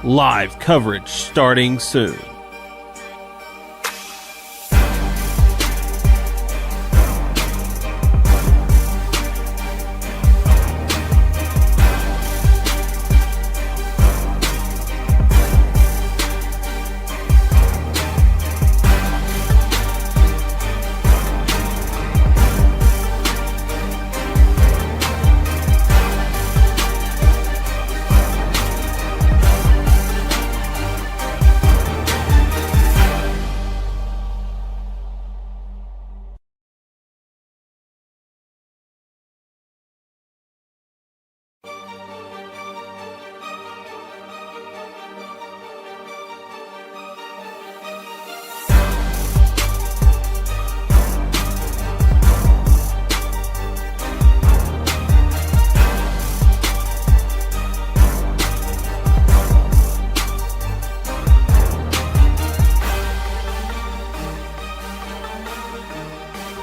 Live coverage starting soon.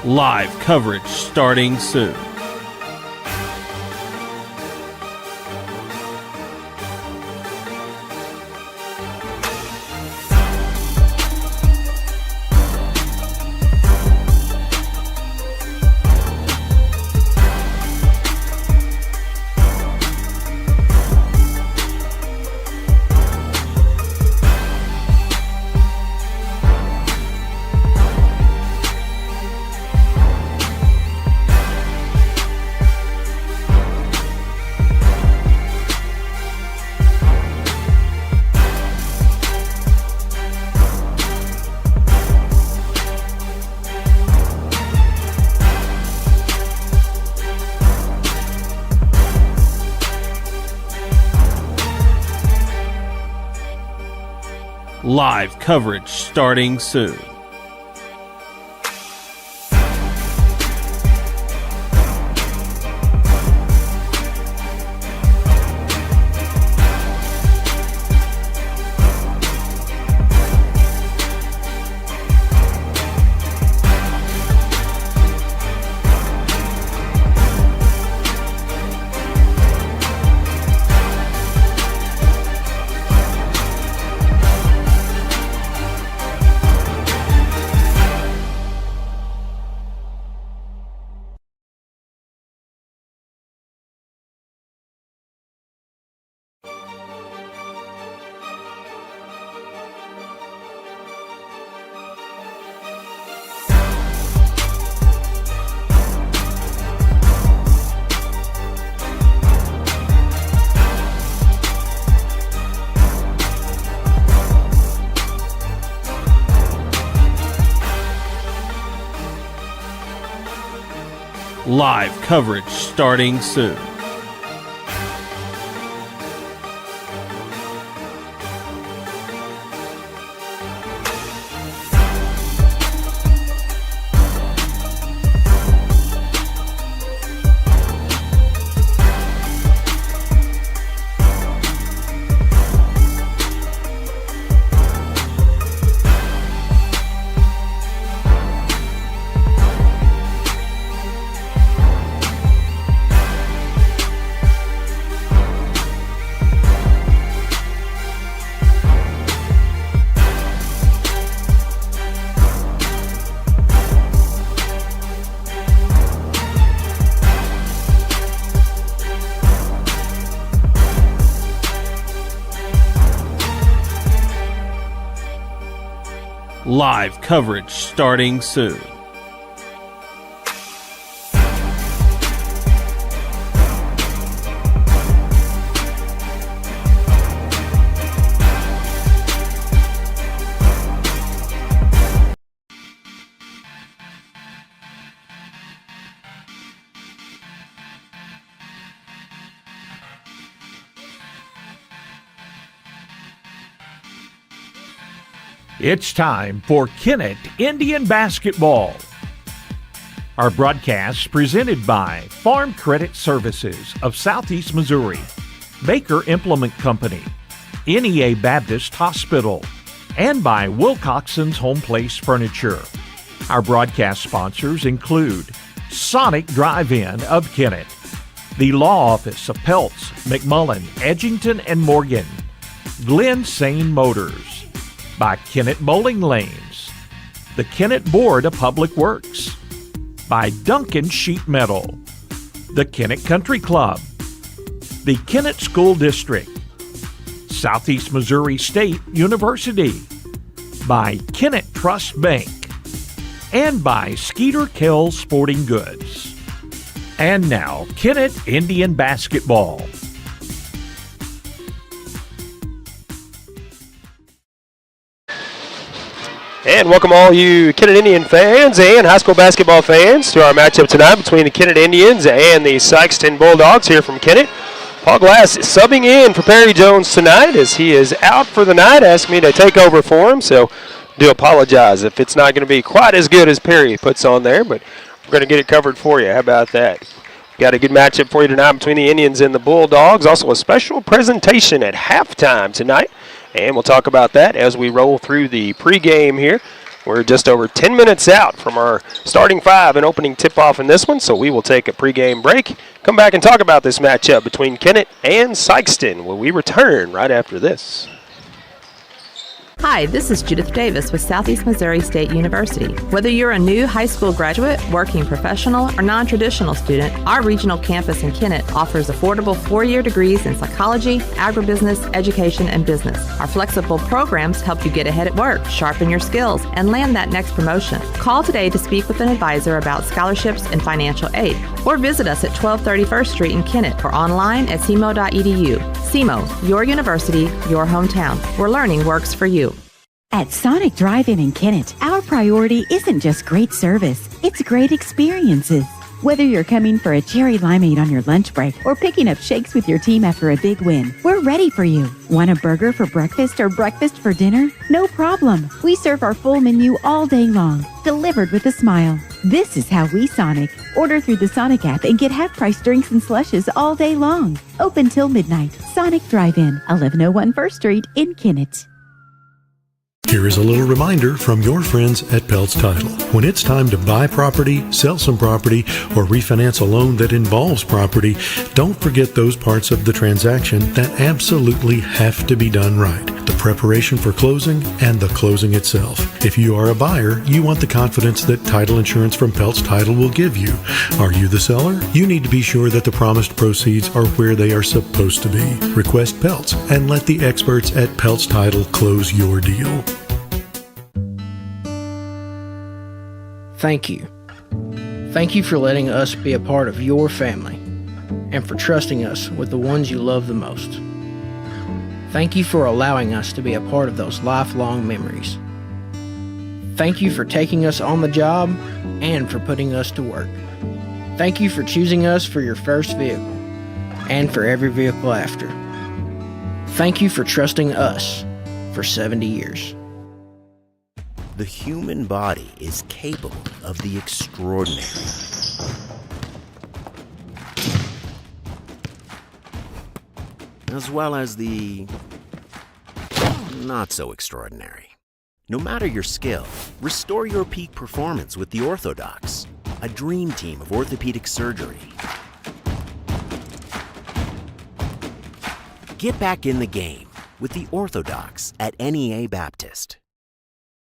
Live coverage starting soon. Live coverage starting soon. Live coverage starting soon. Live coverage starting soon. It's time for Kennett Indian Basketball. Our broadcast presented by Farm Credit Services of Southeast Missouri, Baker Implement Company, NEA Baptist Hospital, and by Wilcoxon's Home Place Furniture. Our broadcast sponsors include Sonic Drive-In of Kennett, the Law Office of Peltz, McMullen, Edgington, and Morgan, Glen Sane Motors, by Kennett Bowling Lanes, the Kennett Board of Public Works, by Duncan Sheet Metal, the Kennett Country Club, the Kennett School District, Southeast Missouri State University, by Kennett Trust Bank, and by Skeeter Kell Sporting Goods. And now, Kennett Indian Basketball. And welcome all you Kennett Indian fans and high school basketball fans to our matchup tonight between the Kennett Indians and the Sikeston Bulldogs here from Kennett. Paul Glass subbing in for Perry Jones tonight as he is out for the night. Asked me to take over for him, so do apologize if it's not going to be quite as good as Perry puts on there, but we're going to get it covered for you. How about that? Got a good matchup for you tonight between the Indians and the Bulldogs. Also a special presentation at halftime tonight. And we'll talk about that as we roll through the pregame here. We're just over 10 minutes out from our starting five and opening tip-off in this one, so we will take a pregame break. Come back and talk about this matchup between Kennett and Sikeston when we return right after this. Hi, this is Judith Davis with Southeast Missouri State University. Whether you're a new high school graduate, working professional, or non-traditional student, our regional campus in Kennett offers affordable 4-year degrees in psychology, agribusiness, education, and business. Our flexible programs help you get ahead at work, sharpen your skills, and land that next promotion. Call today to speak with an advisor about scholarships and financial aid, or visit us at 1230 First Street in Kennett or online at SEMO.edu. SEMO, your university, your hometown, where learning works for you. At Sonic Drive-In in Kennett, our priority isn't just great service, it's great experiences. Whether you're coming for a cherry limeade on your lunch break or picking up shakes with your team after a big win, we're ready for you. Want a burger for breakfast or breakfast for dinner? No problem. We serve our full menu all day long, delivered with a smile. This is how we Sonic. Order through the Sonic app and get half-price drinks and slushes all day long. Open till midnight. Sonic Drive-In, 1101 First Street in Kennett. Here is a little reminder from your friends at Peltz Title. When it's time to buy property, sell some property, or refinance a loan that involves property, don't forget those parts of the transaction that absolutely have to be done right. The preparation for closing and the closing itself. If you are a buyer, you want the confidence that title insurance from Peltz Title will give you. Are you the seller? You need to be sure that the promised proceeds are where they are supposed to be. Request Peltz and let the experts at Peltz Title close your deal. Thank you. Thank you for letting us be a part of your family and for trusting us with the ones you love the most. Thank you for allowing us to be a part of those lifelong memories. Thank you for taking us on the job and for putting us to work. Thank you for choosing us for your first vehicle and for every vehicle after. Thank you for trusting us for 70 years. The human body is capable of the extraordinary. As well as the not so extraordinary. No matter your skill, restore your peak performance with the Orthodox, a dream team of orthopedic surgery. Get back in the game with the Orthodox at NEA Baptist.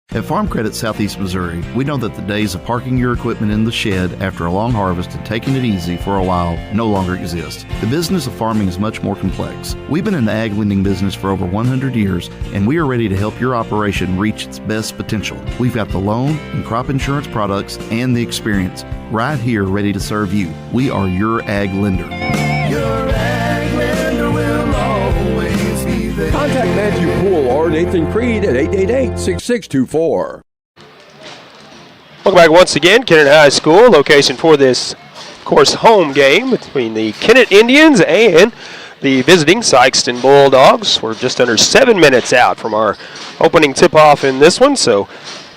At Farm Credit Southeast Missouri, we know that the days of parking your equipment in the shed after a long harvest and taking it easy for a while no longer exist. The business of farming is much more complex. We've been in the ag lending business for over 100 years, and we are ready to help your operation reach its best potential. We've got the loan and crop insurance products and the experience right here ready to serve you. We are your ag lender. Your ag lender will always be there. Contact Matthew Poole or Nathan Creed at 888-6624. Welcome back once again, Kennett High School. Location for this, of course, home game between the Kennett Indians and the visiting Sikeston Bulldogs. We're just under 7 minutes out from our opening tip-off in this one, so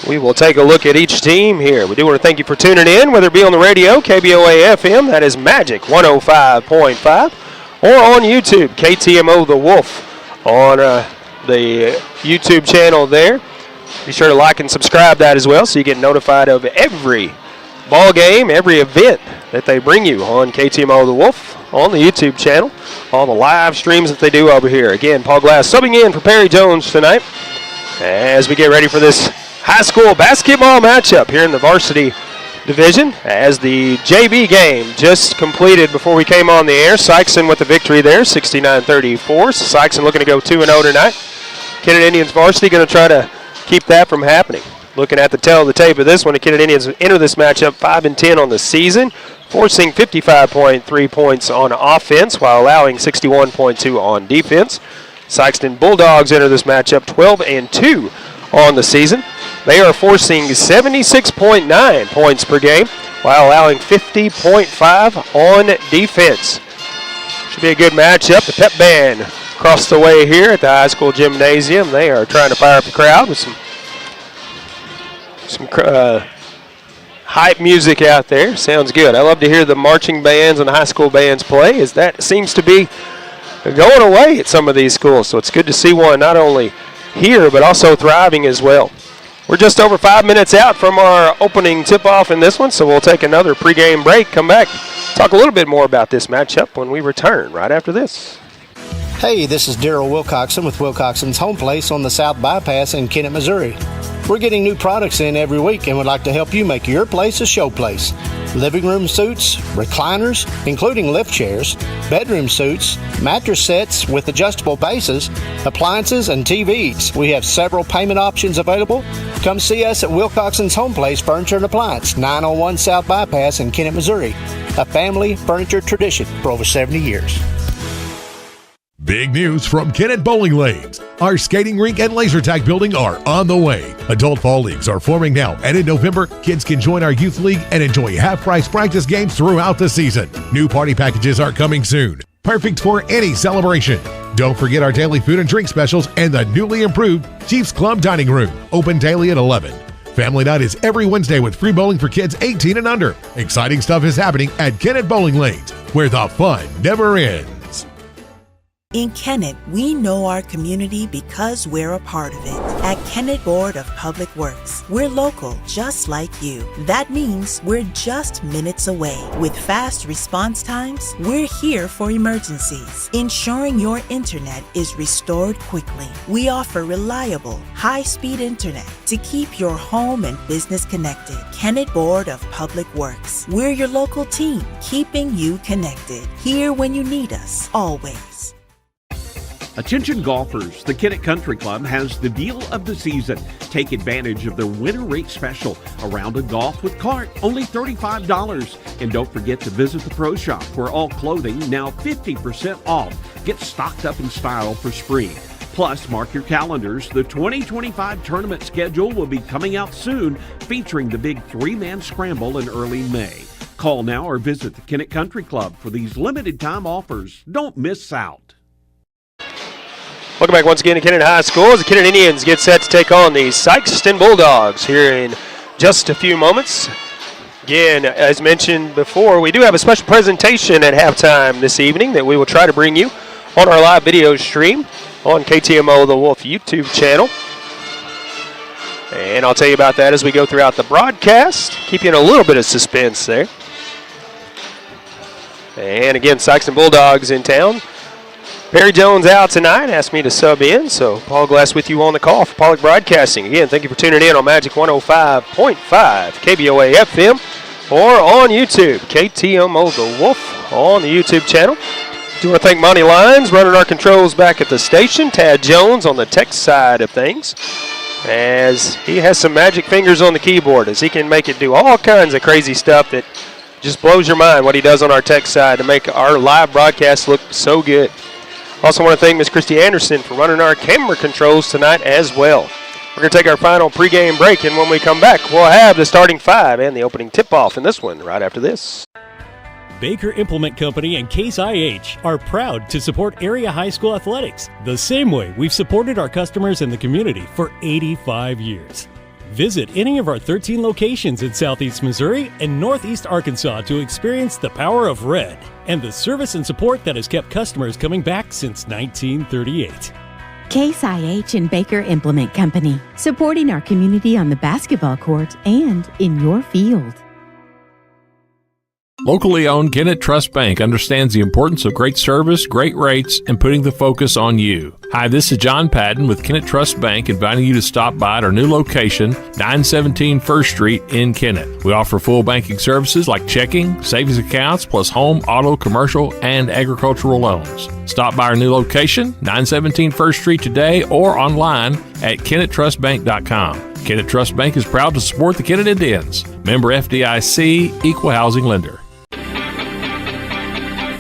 we will take a look at each team here. We do want to thank you for tuning in, whether it be on the radio, KBOA FM, that is Magic 105.5, or on YouTube, KTMO The Wolf on the YouTube channel there. Be sure to like and subscribe that as well so you get notified of every ball game, every event that they bring you on KTMO The Wolf. on the YouTube channel. All the live streams that they do over here. Again, Paul Glass subbing in for Perry Jones tonight as we get ready for this high school basketball matchup here in the varsity division, as the JV game just completed before we came on the air. Sikeston with the victory there, 69-34. So Sikeston looking to go 2-0 tonight. Kennett Indians varsity going to try to keep that from happening. Looking at the tail of the tape of this one, the Kennett Indians enter this matchup 5-10 on the season, forcing 55.3 points on offense while allowing 61.2 on defense. Sikeston Bulldogs enter this matchup 12-2 on the season. They are forcing 76.9 points per game while allowing 50.5 on defense. Should be a good matchup. The pep band across the way here at the high school gymnasium. They are trying to fire up the crowd with some hype music out there. Sounds good. I love to hear the marching bands and the high school bands play, as that seems to be going away at some of these schools. So it's good to see one not only here but also thriving as well. We're just over 5 minutes out from our opening tip-off in this one, so we'll take another pregame break, come back, talk a little bit more about this matchup when we return right after this. Hey, this is Daryl Wilcoxon with Wilcoxon's Home Place on the South Bypass in Kennett, Missouri. We're getting new products in every week and would like to help you make your place a show place. Living room suites, recliners, including lift chairs, bedroom suites, mattress sets with adjustable bases, appliances, and TVs. We have several payment options available. Come see us at Wilcoxon's Home Place Furniture and Appliance, 901 South Bypass in Kennett, Missouri. A family furniture tradition for over 70 years. Big news from Kennett Bowling Lanes. Our skating rink and laser tag building are on the way. Adult fall leagues are forming now, and in November, kids can join our youth league and enjoy half-price practice games throughout the season. New party packages are coming soon, perfect for any celebration. Don't forget our daily food and drink specials and the newly improved Chiefs Club Dining Room, open daily at 11. Family night is every Wednesday with free bowling for kids 18 and under. Exciting stuff is happening at Kennett Bowling Lanes, where the fun never ends. In Kennett, we know our community because we're a part of it. At Kennett Board of Public Works, we're local, just like you. That means we're just minutes away. With fast response times, we're here for emergencies, ensuring your internet is restored quickly. We offer reliable, high-speed internet to keep your home and business connected. Kennett Board of Public Works, we're your local team, keeping you connected. Here when you need us, always. Attention golfers, the Kennett Country Club has the deal of the season. Take advantage of their winter rate special. A round of golf with cart, only $35. And don't forget to visit the Pro Shop, where all clothing now 50% off. Get stocked up in style for spring. Plus, mark your calendars. The 2025 tournament schedule will be coming out soon, featuring the big three-man scramble in early May. Call now or visit the Kennett Country Club for these limited time offers. Don't miss out. Welcome back once again to Kennett High School as the Kennett Indians get set to take on the Sikeston Bulldogs here in just a few moments. Again, as mentioned before, we do have a special presentation at halftime this evening that we will try to bring you on our live video stream on KTMO The Wolf YouTube channel. And I'll tell you about that as we go throughout the broadcast. Keep you in a little bit of suspense there. And again, Sikeston Bulldogs in town. Perry Jones out tonight, asked me to sub in, so Paul Glass with you on the call for Pollock Broadcasting. Again, thank you for tuning in on Magic 105.5 KBOA FM or on YouTube, KTMO The Wolf on the YouTube channel. Do want to thank Monty Lyons running our controls back at the station, Tad Jones on the tech side of things, as he has some magic fingers on the keyboard, as he can make it do all kinds of crazy stuff that just blows your mind what he does on our tech side to make our live broadcast look so good. Also want to thank Miss Christy Anderson for running our camera controls tonight as well. We're going to take our final pregame break, and when we come back, we'll have the starting five and the opening tip-off in this one right after this. Baker Implement Company and Case IH are proud to support area high school athletics the same way we've supported our customers and the community for 85 years. Visit any of our 13 locations in Southeast Missouri and Northeast Arkansas to experience the power of red and the service and support that has kept customers coming back since 1938. Case IH and Baker Implement Company, supporting our community on the basketball court and in your field. Locally owned Kennett Trust Bank understands the importance of great service, great rates, and putting the focus on you. Hi, this is John Patton with Kennett Trust Bank inviting you to stop by at our new location, 917 First Street in Kennett. We offer full banking services like checking, savings accounts, plus home, auto, commercial, and agricultural loans. Stop by our new location, 917 First Street today or online at KennettTrustBank.com. Kennett Trust Bank is proud to support the Kennett Indians. Member FDIC, Equal Housing Lender.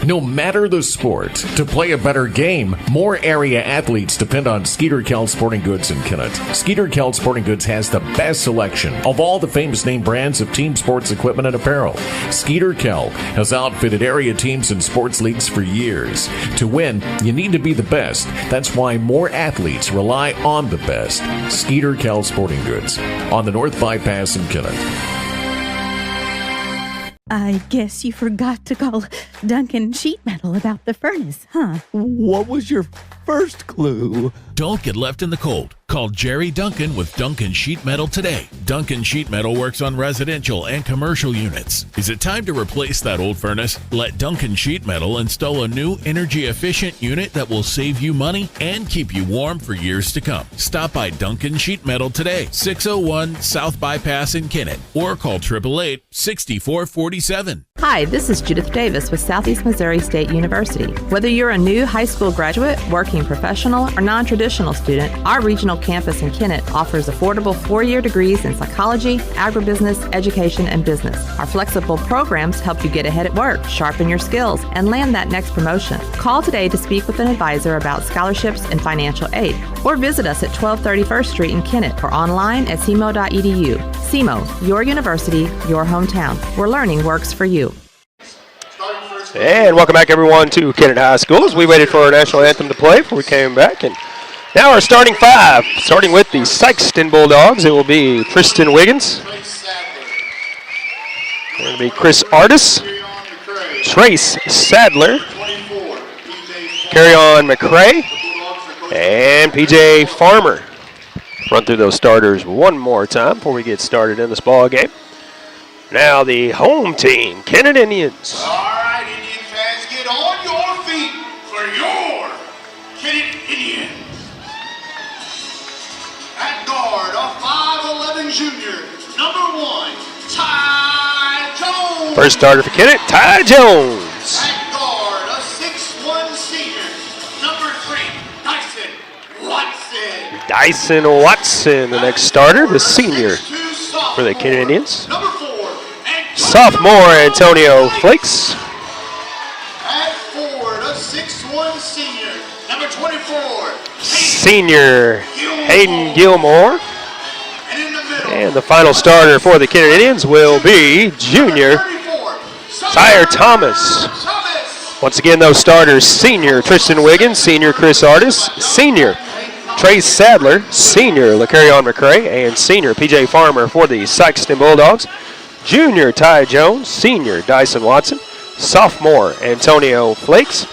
No matter the sport, to play a better game, more area athletes depend on Skeeter Kell Sporting Goods in Kennett. Skeeter Kell Sporting Goods has the best selection of all the famous name brands of team sports equipment and apparel. Skeeter Kell has outfitted area teams and sports leagues for years. To win, you need to be the best. That's why more athletes rely on the best. Skeeter Kell Sporting Goods on the North Bypass in Kennett. I guess you forgot to call Duncan Sheet Metal about the furnace, huh? What was your first clue? Don't get left in the cold. Call Jerry Duncan with Duncan Sheet Metal today. Duncan Sheet Metal works on residential and commercial units. Is it time to replace that old furnace? Let Duncan Sheet Metal install a new energy-efficient unit that will save you money and keep you warm for years to come. Stop by Duncan Sheet Metal today, 601 South Bypass in Kennett, or call 888-6447. Hi, this is Judith Davis with Southeast Missouri State University. Whether you're a new high school graduate, working professional, or non-traditional student, our regional campus in Kennett offers affordable 4-year degrees in psychology, agribusiness, education, and business. Our flexible programs help you get ahead at work, sharpen your skills, and land that next promotion. Call today to speak with an advisor about scholarships and financial aid, or visit us at 1230 First Street in Kennett or online at SEMO.edu. SEMO, your university, your hometown, where learning works for you. And welcome back, everyone, to Kennett High School as we waited for our national anthem to play before we came back. And now our starting five, starting with the Sikeston Bulldogs, it will be Tristan Wiggins. It'll be Chris Artis, Trace Sadler, Carry-On McCray, and PJ Farmer. Run through those starters one more time before we get started in this ball game. Now the home team, Kennett Indians. All right, Indian fans, get on your feet for your Kennett Indians. At guard, a 5'11 junior, number 1, Ty Jones. First starter for Kennett, Ty Jones. At guard, a 6'1 senior, number 3, Dyson Watson. Dyson Watson, the next starter, the senior for the Kennett Indians. Number 4, sophomore Antonio Flakes. At forward, a 6'1 senior, number 24, Senior Hayden Gilmore. And the final starter for the Kennett Indians will be junior Tyre Thomas. Once again, those starters, senior Tristan Wiggins, senior Chris Artis, senior Trace Sadler, senior LaCarrion McCray, and senior PJ Farmer for the Sikeston Bulldogs. Junior Ty Jones, senior Dyson Watson, sophomore Antonio Flakes,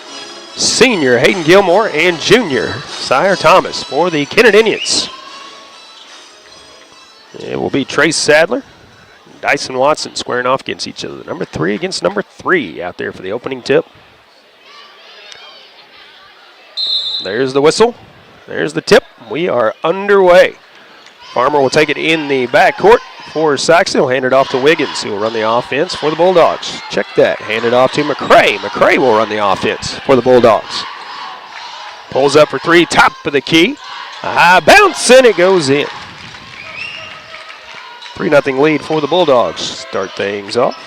senior Hayden Gilmore, and junior Sire Thomas for the Kennett Indians. It will be Trace Sadler, Dyson Watson squaring off against each other. Number 3 against number 3 out there for the opening tip. There's the whistle. There's the tip. We are underway. Farmer will take it in the backcourt for Saxon. He'll hand it off to Wiggins, who will run the offense for the Bulldogs. Check that. Hand it off to McCray. McCray will run the offense for the Bulldogs. Pulls up for 3, top of the key. A high bounce, and it goes in. 3-0 lead for the Bulldogs. Start things off.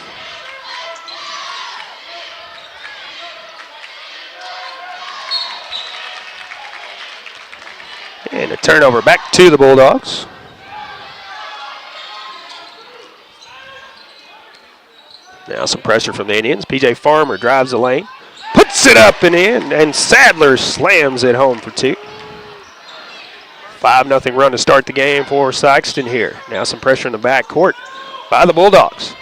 And a turnover back to the Bulldogs. Now some pressure from the Indians. PJ Farmer drives the lane, puts it up and in, and Sadler slams it home for 2. 5-0 run to start the game for Sikeston here. Now some pressure in the backcourt by the Bulldogs.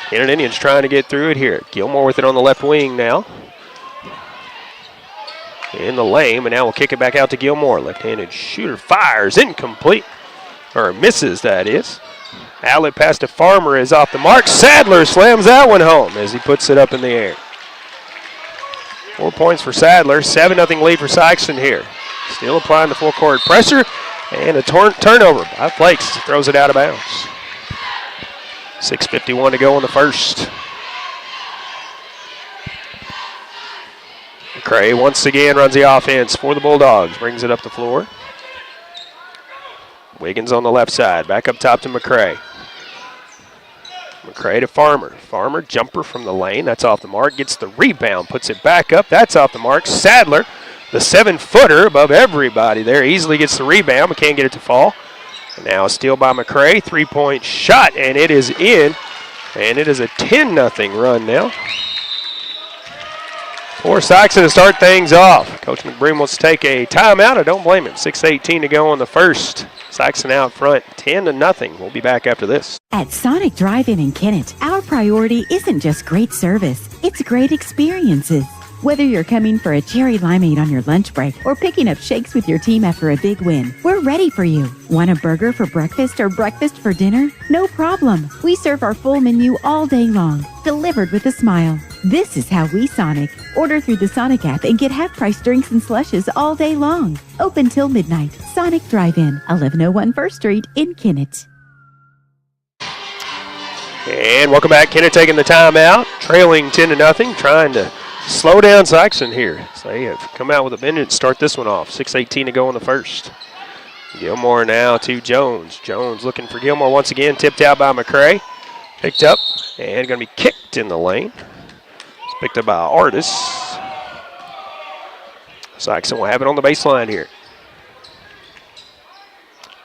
Kennett Indians trying to get through it here. Gilmore with it on the left wing now. In the lane, and now we'll kick it back out to Gilmore. Left-handed shooter fires, incomplete. Or misses, that is. Outlet pass to Farmer is off the mark. Sadler slams that one home as he puts it up in the air. 4 points for Sadler, 7-0 lead for Sikeston here. Still applying the full court pressure, and a turnover by Flakes. Throws it out of bounds. 6:51 to go in the first. McCray once again runs the offense for the Bulldogs. Brings it up the floor. Wiggins on the left side. Back up top to McCray. McCray to Farmer. Farmer, jumper from the lane. That's off the mark. Gets the rebound. Puts it back up. That's off the mark. Sadler, the 7-footer above everybody there, easily gets the rebound but can't get it to fall. And now a steal by McCray. 3-point shot, and it is in. And it is a 10-0 run now for Sikeston to start things off. Coach McBroom wants to take a timeout. I don't blame him. 6:18 to go in the first. Sikeston out front, 10-0. We'll be back after this. At Sonic Drive-In in Kennett, our priority isn't just great service, it's great experiences. Whether you're coming for a cherry limeade on your lunch break or picking up shakes with your team after a big win, we're ready for you. Want a burger for breakfast or breakfast for dinner? No problem. We serve our full menu all day long, delivered with a smile. This is how we Sonic. Order through the Sonic app and get half-price drinks and slushes all day long. Open till midnight. Sonic Drive-In, 1101 First Street in Kennett. And welcome back. Kennett taking the timeout, trailing 10-0, trying to slow down Sikeston here. So they have come out with a vengeance, start this one off. 6:18 to go in the first. Gilmore now to Jones. Jones looking for Gilmore once again, tipped out by McCray. Picked up and going to be kicked in the lane. It's picked up by Artis. Sikeston will have it on the baseline here.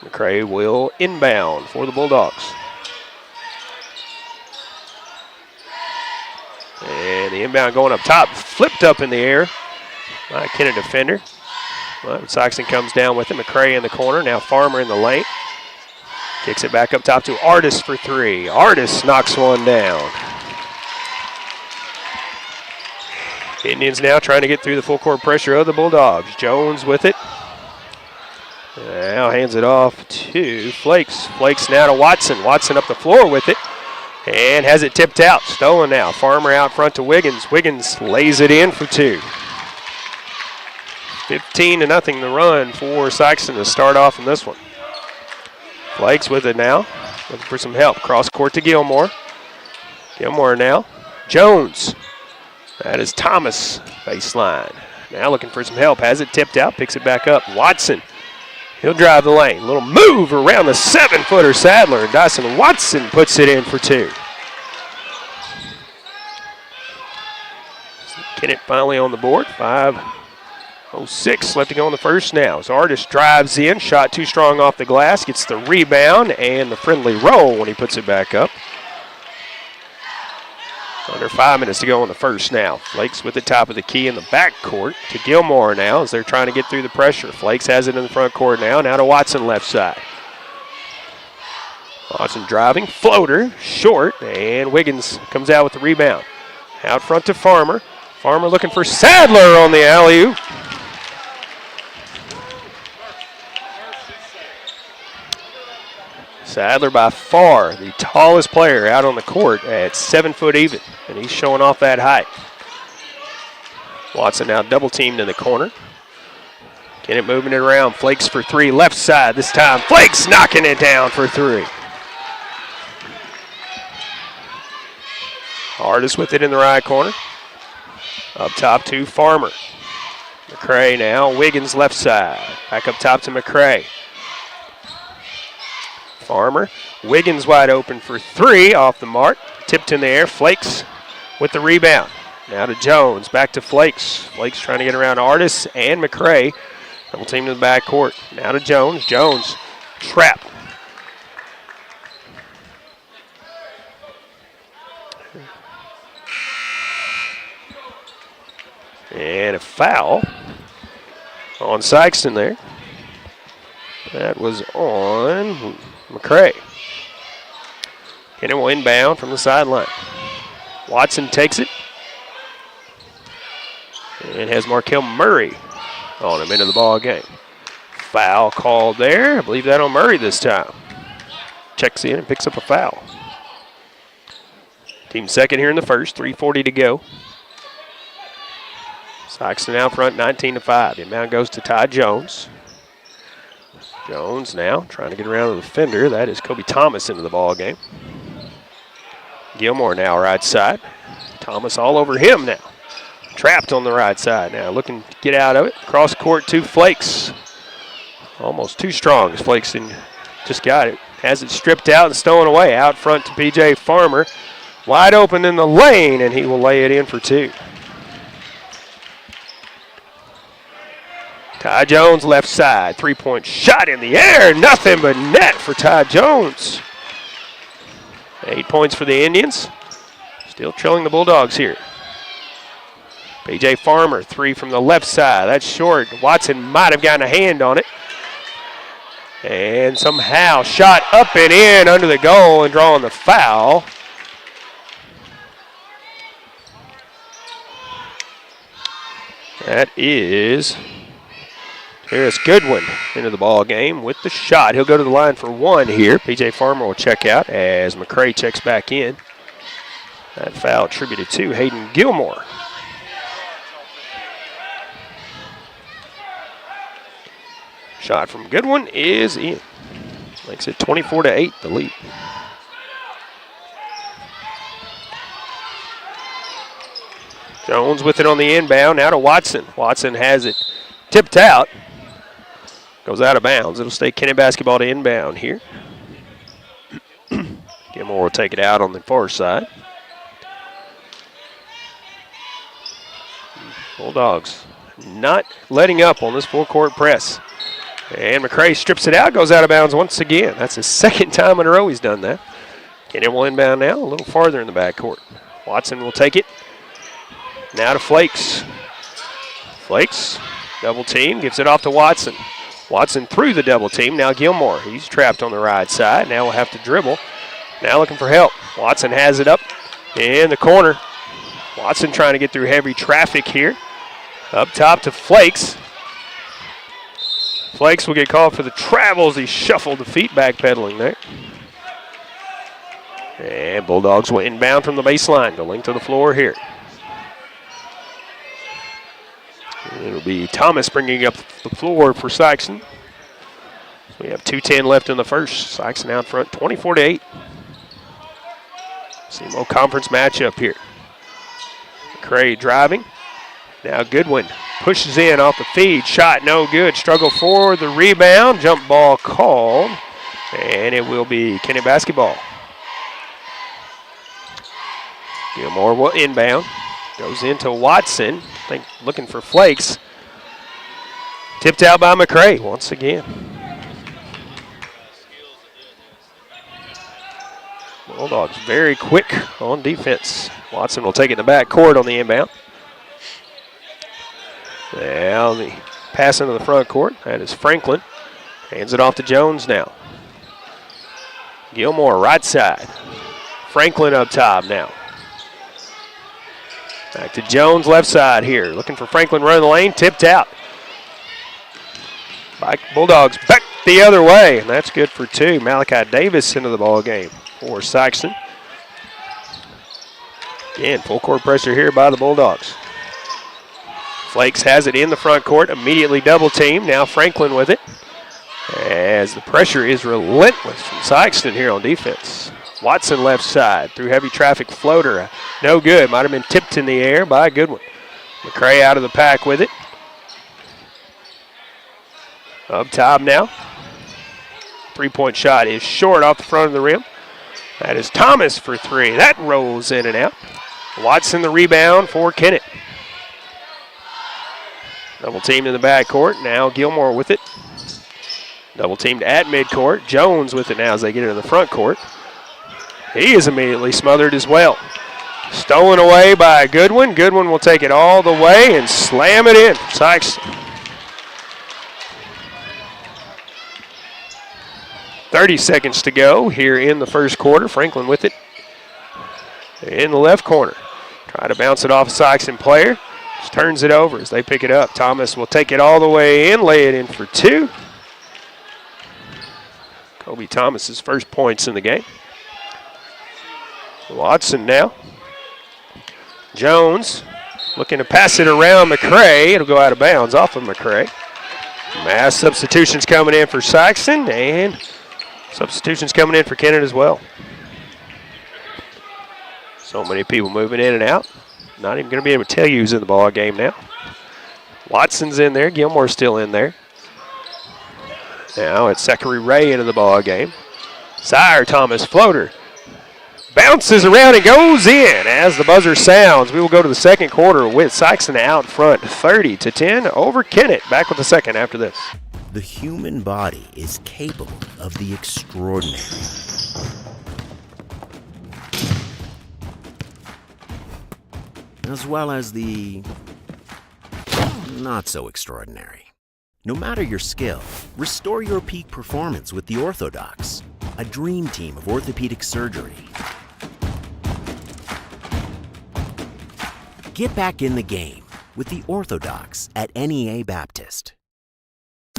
McCray will inbound for the Bulldogs. And the inbound going up top, flipped up in the air by a Kennett defender. Well, Sikeston comes down with it. McCray in the corner, now Farmer in the lane. Kicks it back up top to Artis for three. Artis knocks one down. Indians now trying to get through the full court pressure of the Bulldogs. Jones with it. Now hands it off to Flakes. Flakes now to Watson. Watson up the floor with it. And has it tipped out. Stolen now. Farmer out front to Wiggins. Wiggins lays it in for two. 15-0 the run for Sikeston to start off in this one. Flakes with it now. Looking for some help. Cross court to Gilmore. Gilmore now. Jones. That is Thomas baseline. Now looking for some help. Has it tipped out. Picks it back up. Watson. He'll drive the lane. Little move around the 7-footer Sadler. And Dyson Watson puts it in for two. Kennett finally on the board. 5:06 left to go in the first now. As Artis drives in. Shot too strong off the glass. Gets the rebound and the friendly roll when he puts it back up. Under 5 minutes to go in the first now. Flakes with the top of the key in the back court to Gilmore now as they're trying to get through the pressure. Flakes has it in the front court now. Now to Watson left side. Watson driving. Floater. Short. And Wiggins comes out with the rebound. Out front to Farmer. Farmer looking for Sadler on the alley-oop. Sadler by far the tallest player out on the court at 7 foot even, and he's showing off that height. Watson now double teamed in the corner. Kennett moving it around. Flakes for three, left side this time. Flakes knocking it down for three. Artis with it in the right corner. Up top to Farmer. McCray now. Wiggins left side. Back up top to McCray. Farmer. Wiggins wide open for three off the mark. Tipped in the air. Flakes with the rebound. Now to Jones. Back to Flakes. Flakes trying to get around Artis and McCray. Double team to the back court. Now to Jones. Jones. Trap. And a foul on Sikeston there. That was on McCray. Kennett will inbound from the sideline. Watson takes it. And has Markel Murray on him into the ball game. Foul called there. I believe that on Murray this time. checks in and picks up a foul. Team second here in the first, 3:40 to go. Sikeston out front, 19-5. The inbound goes to Ty Jones. Jones now trying to get around the defender. That is Kobe Thomas into the ball game. Gilmore now right side. Thomas all over him now. Trapped on the right side now, looking to get out of it. Cross court to Flakes. Almost too strong as Flakes just got it. Has it stripped out and stolen away. Out front to P.J. Farmer. Wide open in the lane, and he will lay it in for two. Ty Jones left side. Three-point shot in the air. Nothing but net for Ty Jones. 8 points for the Indians. Still trailing the Bulldogs here. P.J. Farmer, three from the left side. That's short. Watson might have gotten a hand on it. And somehow shot up and in under the goal and drawing the foul. That is Harris Goodwin into the ball game with the shot. He'll go to the line for one here. P.J. Farmer will check out as McCray checks back in. That foul attributed to Hayden Gilmore. Shot from Goodwin is in. Makes it 24-8, the lead. Jones with it on the inbound, now to Watson. Watson has it tipped out. Goes out of bounds. It'll stay Kennett basketball to inbound here. Gilmore will take it out on the far side. Bulldogs not letting up on this full-court press. And McCray strips it out, goes out of bounds once again. That's the second time in a row he's done that. Kennett will inbound now, a little farther in the backcourt. Watson will take it. Now to Flakes. Flakes, double team, gives it off to Watson. Watson through the double team. Now Gilmore, he's trapped on the right side. Now we'll have to dribble. Now looking for help. Watson has it up in the corner. Watson trying to get through heavy traffic here. Up top to Flakes. Flakes will get called for the travel as he shuffled the feet, backpedaling there. And Bulldogs will inbound from the baseline, go length of the floor here. It'll be Thomas bringing up the floor for Sikeston. We have 2:10 left in the first. Sikeston out front, 24-8. SEMO Conference matchup here. McCray driving. Now Goodwin pushes in off the feed. Shot no good. Struggle for the rebound. Jump ball called. And it will be Kennett basketball. Gilmore will inbound. Goes into Watson. I think looking for Flakes. Tipped out by McCray once again. Bulldogs very quick on defense. Watson will take it in the back court on the inbound. Now the pass into the front court. That is Franklin. Hands it off to Jones now. Gilmore right side. Franklin up top now. Back to Jones left side here. Looking for Franklin running the lane. Tipped out. Bulldogs back the other way. And that's good for two. Malachi Davis into the ball game for Sikeston. Again, full court pressure here by the Bulldogs. Flakes has it in the front court. Immediately double team. Now Franklin with it. As the pressure is relentless from Sikeston here on defense. Watson left side through heavy traffic floater. No good. Might have been tipped in the air by Goodwin. McCray out of the pack with it. Up top now. Three-point shot is short off the front of the rim. That is Thomas for three. That rolls in and out. Watson the rebound for Kennett. Double teamed in the backcourt. Now Gilmore with it. Double teamed at midcourt. Jones with it now as they get into the front court. He is immediately smothered as well. Stolen away by Goodwin. Goodwin will take it all the way and slam it in. Sikeston. 30 seconds to go here in the first quarter. Franklin with it in the left corner. Try to bounce it off a Sikeston player. Just turns it over as they pick it up. Thomas will take it all the way in, lay it in for two. Obi Thomas's first points in the game. Watson now. Jones looking to pass it around McCray. It'll go out of bounds off of McCray. Mass substitutions coming in for Sikeston, and substitutions coming in for Kennett as well. So many people moving in and out. Not even going to be able to tell you who's in the ball game now. Watson's in there. Gilmore's still in there. Now it's Zachary Ray into the ball game. Sire Thomas floater. Bounces around and goes in as the buzzer sounds. We will go to the second quarter with Sikeston out front 30-10 over Kennett. Back with the second after this. The human body is capable of the extraordinary. As well as the not so extraordinary. No matter your skill, restore your peak performance with the Orthodox, a dream team of orthopedic surgery. Get back in the game with the Orthodox at NEA Baptist.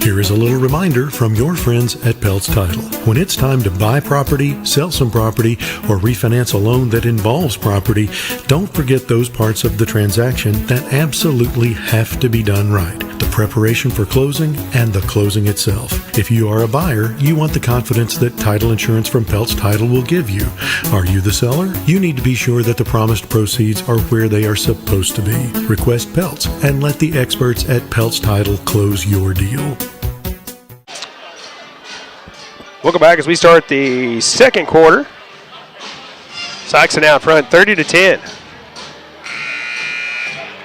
Here is a little reminder from your friends at Pelt's Title. When it's time to buy property, sell some property, or refinance a loan that involves property, don't forget those parts of the transaction that absolutely have to be done right. The preparation for closing and the closing itself. If you are a buyer, you want the confidence that title insurance from Pelt's Title will give you. Are you the seller? You need to be sure that the promised proceeds are where they are supposed to be. Request Pelt's and let the experts at Pelt's Title close your deal. Welcome back as we start the second quarter. Sikeston out front 30-10.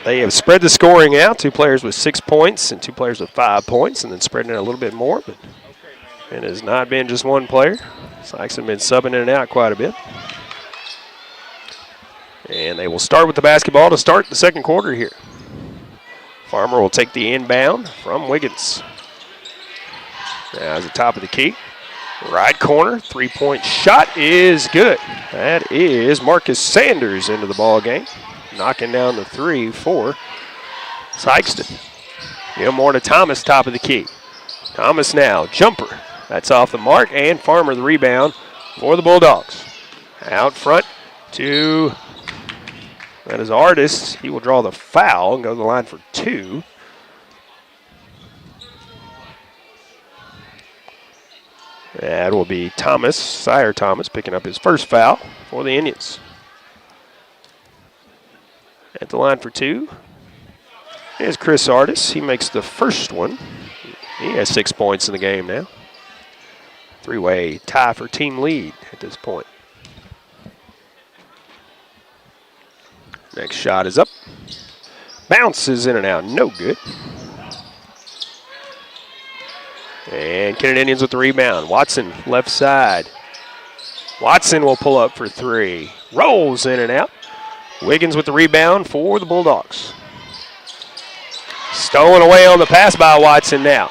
They have spread the scoring out. 2 players with 6 points and 2 players with 5 points, and then spreading it a little bit more. But it has not been just one player. Sikeston been subbing in and out quite a bit. And they will start with the basketball to start the second quarter here. Farmer will take the inbound from Wiggins. Now at the top of the key. Right corner, 3-point shot is good. That is Marcus Sanders into the ball game. Knocking down the 3 for Sikeston. Gilmore to Thomas, top of the key. Thomas now, jumper. That's off the mark, and Farmer the rebound for the Bulldogs. Out front to, that is Artis. He will draw the foul and go to the line for 2. That will be Thomas, Sire Thomas, picking up his first foul for the Indians. At the line for 2 is Chris Artis. He makes the first one. He has 6 points in the game now. 3-way tie for team lead at this point. Next shot is up. Bounces in and out, no good. And Kennett Indians with the rebound. Watson, left side. Watson will pull up for 3. Rolls in and out. Wiggins with the rebound for the Bulldogs. Stolen away on the pass by Watson now.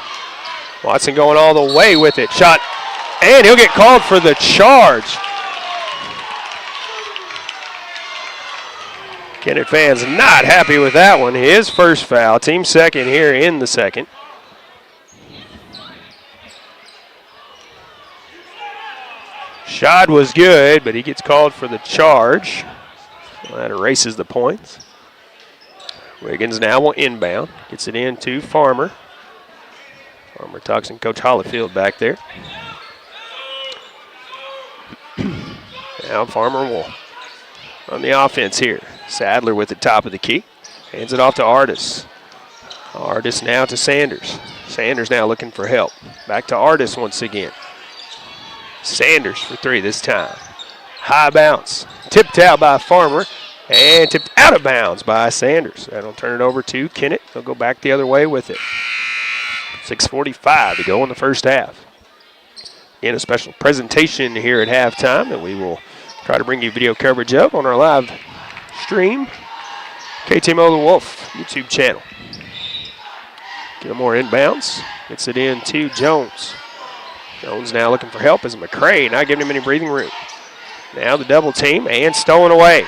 Watson going all the way with it. Shot, and he'll get called for the charge. Kennett fans not happy with that one. His first foul. Team second here in the second. Shot was good, but he gets called for the charge. So that erases the points. Wiggins now will inbound. Gets it in to Farmer. Farmer talks to Coach Hollifield back there. Now Farmer will run the offense here. Sadler with the top of the key. Hands it off to Artis. Artis now to Sanders. Sanders now looking for help. Back to Artis once again. Sanders for 3 this time. High bounce. Tipped out by Farmer and tipped out of bounds by Sanders. That'll turn it over to Kennett. They'll go back the other way with it. 6:45 to go in the first half. In a special presentation here at halftime that we will try to bring you video coverage of on our live stream. KTMO The Wolf YouTube channel. Gilmore inbounds. Gets it in to Jones. Jones now looking for help as McCray, not giving him any breathing room. Now the double team and stolen away.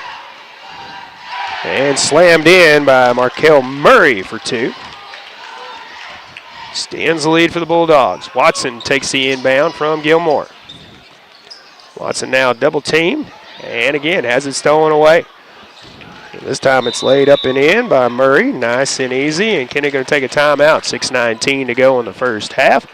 And slammed in by Markel Murray for 2. Stands the lead for the Bulldogs. Watson takes the inbound from Gilmore. Watson now double team, and again has it stolen away. And this time it's laid up and in by Murray, nice and easy, and Kennett going to take a timeout. 6:19 to go in the first half.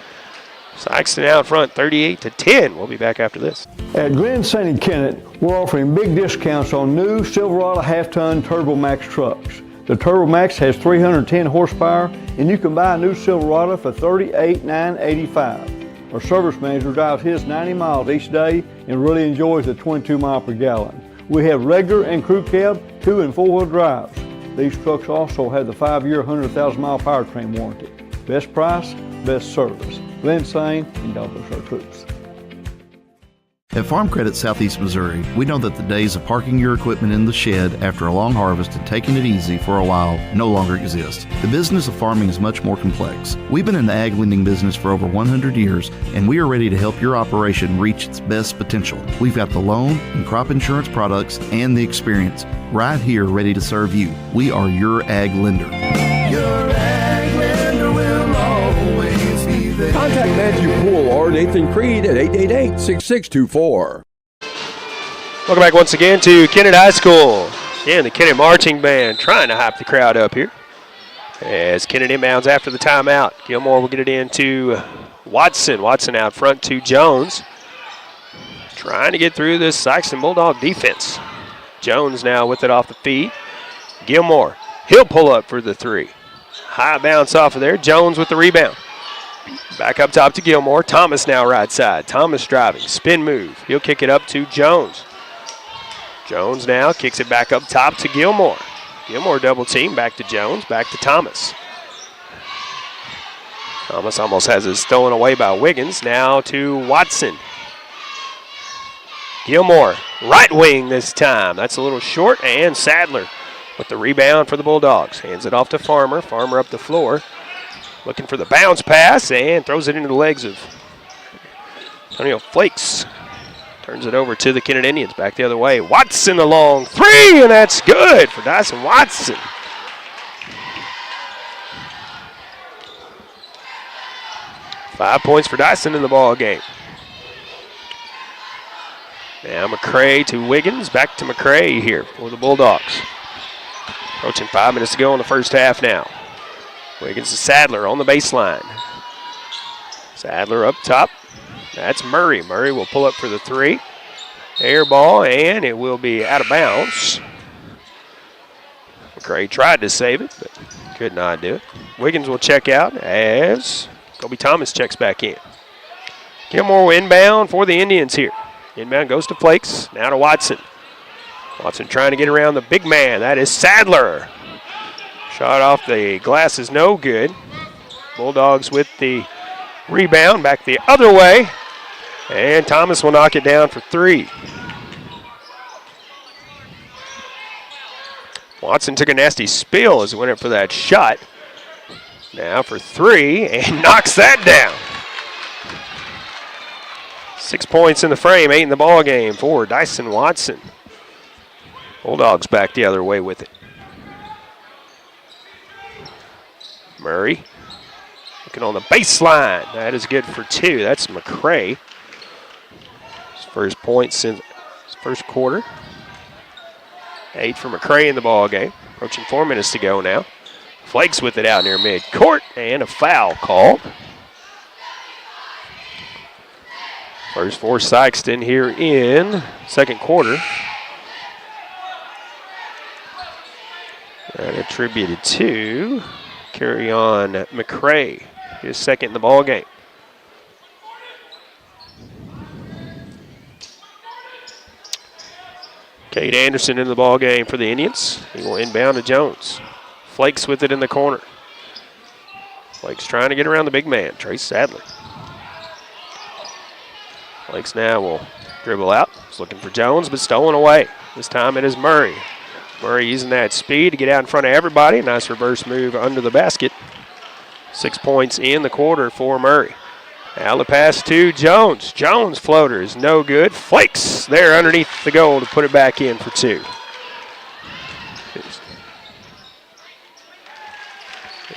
Sikeston out front, 38-10. We'll be back after this. At Glen Sandy Kennett, we're offering big discounts on new Silverado half-ton Turbo Max trucks. The Turbo Max has 310 horsepower, and you can buy a new Silverado for $38,985. Our service manager drives his 90 miles each day and really enjoys the 22 mile per gallon. We have regular and crew cab, 2- and 4-wheel drives. These trucks also have the 5-year, 100,000-mile powertrain warranty. Best price, best service. Glen Sandy and God bless our troops. At Farm Credit Southeast Missouri, we know that the days of parking your equipment in the shed after a long harvest and taking it easy for a while no longer exist. The business of farming is much more complex. We've been in the ag lending business for over 100 years, and we are ready to help your operation reach its best potential. We've got the loan and crop insurance products and the experience right here ready to serve you. We are your ag lender. Your ag lender will always be there. Contact Matthew Poole or Nathan Creed at 888-6624. Welcome back once again to Kennett High School. Again, the Kennett Marching Band trying to hype the crowd up here. As Kennett inbounds after the timeout. Gilmore will get it into Watson. Watson out front to Jones. Trying to get through this Sikeston Bulldog defense. Jones now with it off the feet. Gilmore, he'll pull up for the three. High bounce off of there. Jones with the rebound. Back up top to Gilmore. Thomas now right side. Thomas driving. Spin move. He'll kick it up to Jones. Jones now kicks it back up top to Gilmore. Gilmore double team. Back to Jones. Back to Thomas. Thomas almost has it stolen away by Wiggins. Now to Watson. Gilmore, right wing this time. That's a little short, and Sadler with the rebound for the Bulldogs. Hands it off to Farmer. Farmer up the floor. Looking for the bounce pass and throws it into the legs of Antonio Flakes. Turns it over to the Kennett Indians. Back the other way. Watson the long three, and that's good for Dyson Watson. Five points for Dyson in the ball game. Now McCray to Wiggins. Back to McCray here for the Bulldogs. Approaching 5 minutes to go in the first half now. Wiggins to Sadler on the baseline. Sadler up top. That's Murray. Murray will pull up for the three. Air ball, and it will be out of bounds. McCray tried to save it, but could not do it. Wiggins will check out as Kobe Thomas checks back in. Gilmore inbound for the Indians here. Inbound goes to Flakes. Now to Watson. Watson trying to get around the big man. That is Sadler. Shot off the glass is no good. Bulldogs with the rebound back the other way. And Thomas will knock it down for three. Watson took a nasty spill as he went up for that shot. Now for three, and knocks that down. 6 points in the frame, 8 in the ball game for Dyson Watson. Bulldogs back the other way with it. Murray looking on the baseline. That is good for two. That's McCray. His first point since his first quarter. 8 for McCray in the ball game. Approaching 4 minutes to go now. Flakes with it out near mid-court, and a foul called. First for Sikeston here in second quarter. And attributed to carry on McCray, his second in the ball game. Cade Anderson in the ball game for the Indians. He will inbound to Jones. Flakes with it in the corner. Flakes trying to get around the big man, Trace Sadler. Flakes now will dribble out. He's looking for Jones, but stolen away. This time it is Murray. Murray using that speed to get out in front of everybody. Nice reverse move under the basket. 6 points in the quarter for Murray. Now the pass to Jones. Jones floater is no good. Flakes there underneath the goal to put it back in for two.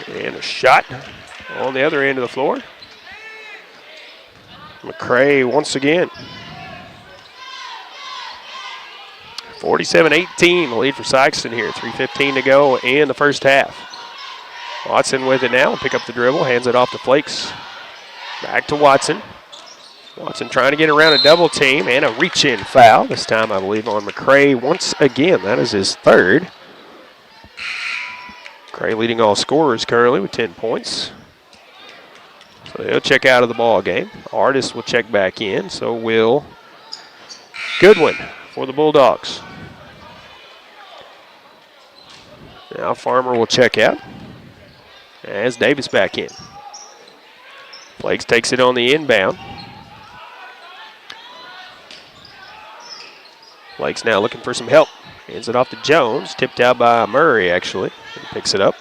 And a shot on the other end of the floor. McCray once again. 47-18, the lead for Sikeston here. 3:15 to go in the first half. Watson with it now, pick up the dribble, hands it off to Flakes. Back to Watson. Watson trying to get around a double team and a reach-in foul. This time, I believe, on McCray once again. That is his third. McCray leading all scorers currently with 10 points. So he'll check out of the ball game. Artis will check back in, so will Goodwin for the Bulldogs. Now Farmer will check out as Davis back in. Flakes takes it on the inbound. Flakes now looking for some help. Hands it off to Jones. Tipped out by Murray, actually. And picks it up.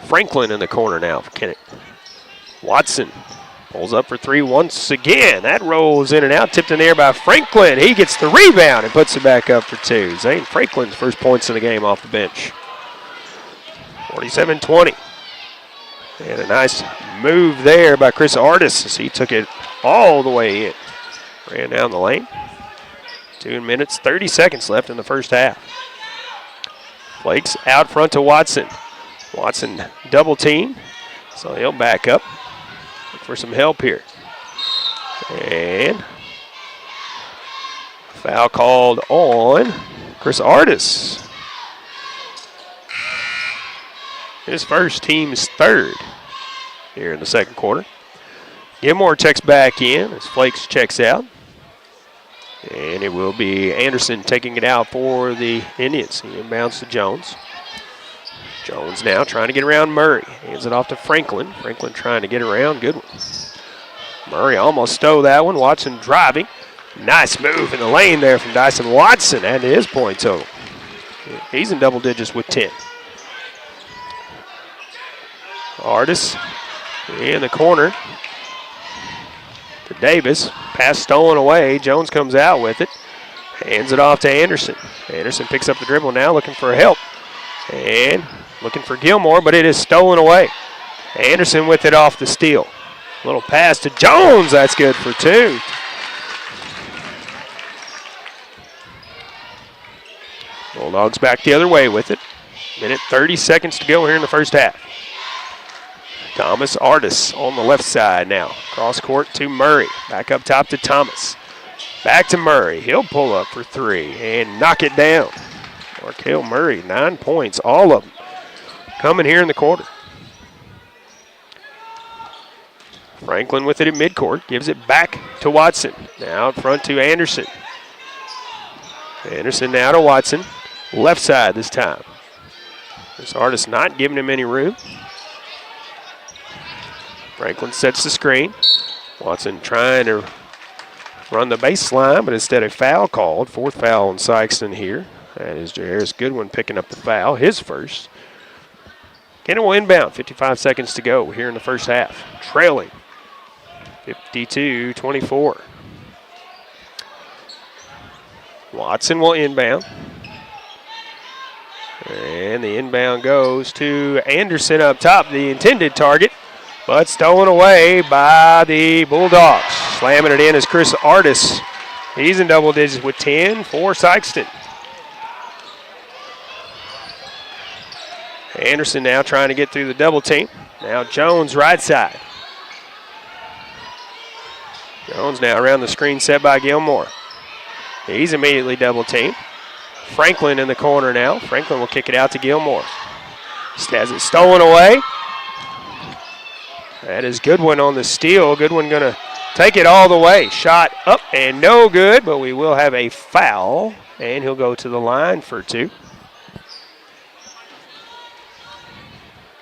Franklin in the corner now for Kennett. Watson pulls up for three once again. That rolls in and out. Tipped in the air by Franklin. He gets the rebound and puts it back up for two. Zane Franklin's first points in the game off the bench. 47-20. And a nice move there by Chris Artis as he took it all the way in. Ran down the lane. 2 minutes, 30 seconds left in the first half. Flakes out front to Watson. Watson double team, so he'll back up. Look for some help here. And foul called on Chris Artis. His first, team's third here in the second quarter. Gilmore checks back in as Flakes checks out. And it will be Anderson taking it out for the Indians. He inbounds to Jones. Jones now trying to get around Murray. Hands it off to Franklin. Franklin trying to get around. Good one. Murray almost stole that one. Watson driving. Nice move in the lane there from Dyson Watson. And his point total. He's in double digits with 10. Artis in the corner to Davis. Pass stolen away. Jones comes out with it. Hands it off to Anderson. Anderson picks up the dribble now, looking for help. And looking for Gilmore, but it is stolen away. Anderson with it off the steal. Little pass to Jones. That's good for two. Bulldogs back the other way with it. Minute 30 seconds to go here in the first half. Thomas Artis on the left side now. Cross court to Murray. Back up top to Thomas. Back to Murray. He'll pull up for three and knock it down. Markel Murray, 9 points, all of them coming here in the quarter. Franklin with it at midcourt. Gives it back to Watson. Now out front to Anderson. Anderson now to Watson. Left side this time. This Artis not giving him any room. Franklin sets the screen. Watson trying to run the baseline, but instead a foul called. Fourth foul on Sikeston here. That is Jairus Goodwin picking up the foul, his first. Kennett will inbound, 55 seconds to go here in the first half. Trailing 52-24. Watson will inbound. And the inbound goes to Anderson up top, the intended target. But stolen away by the Bulldogs. Slamming it in is Chris Artis. He's in double digits with 10 for Sikeston. Anderson now trying to get through the double team. Now Jones right side. Jones now around the screen set by Gilmore. He's immediately double teamed. Franklin in the corner now. Franklin will kick it out to Gilmore. Just has it stolen away. That is Goodwin on the steal. Goodwin going to take it all the way. Shot up and no good, but we will have a foul, and he'll go to the line for two.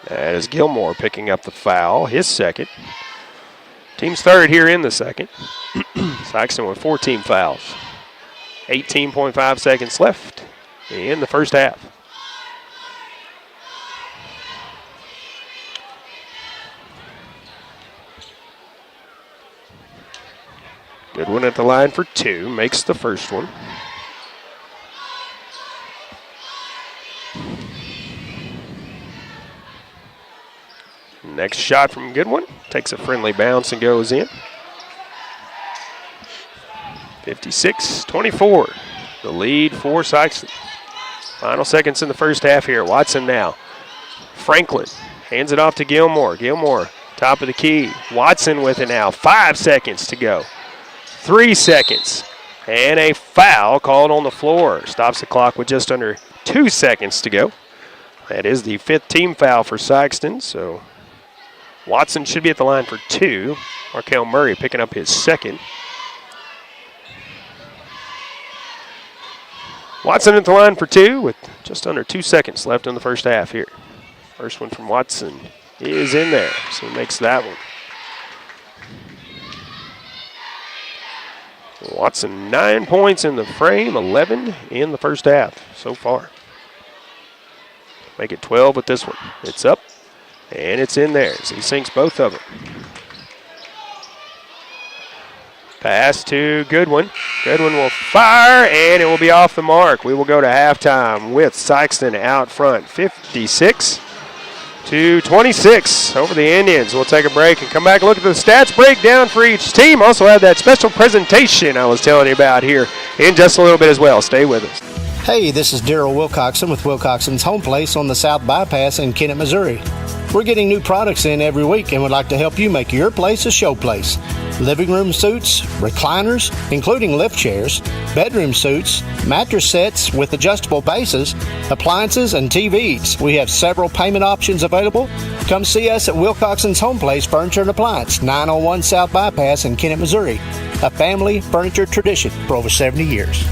That is Gilmore picking up the foul, his second. Team's third here in the second. Sikeston with 14 fouls. 18.5 seconds left in the first half. Goodwin at the line for two, makes the first one. Next shot from Goodwin, takes a friendly bounce and goes in. 56-24. the lead for Sikeston. Final seconds in the first half here. Watson now. Franklin hands it off to Gilmore. Gilmore, top of the key. Watson with it now. 5 seconds to go. 3 seconds. And a foul called on the floor. Stops the clock with just under 2 seconds to go. That is the 5th team foul for Sikeston. So Watson should be at the line for 2. Markel Murray picking up his 2nd. Watson at the line for 2 with just under 2 seconds left in the first half here. First one from Watson is in there, so he makes that one. Watson 9 points in the frame, 11 in the first half so far. Make it 12 with this one. It's up, and it's in there, so he sinks both of them. Pass to Goodwin. Goodwin will fire, and it will be off the mark. We will go to halftime with Sikeston out front, 56-26 over the Indians. We'll take a break and come back and look at the stats breakdown for each team. Also have that special presentation I was telling you about here in just a little bit as well. Stay with us. Hey, this is Daryl Wilcoxon with Wilcoxon's Home Place on the South Bypass in Kennett, Missouri. We're getting new products in every week and would like to help you make your place a show place. Living room suites, recliners, including lift chairs, bedroom suites, mattress sets with adjustable bases, appliances, and TVs. We have several payment options available. Come see us at Wilcoxon's Home Place Furniture and Appliance, 901 South Bypass in Kennett, Missouri. A family furniture tradition for over 70 years.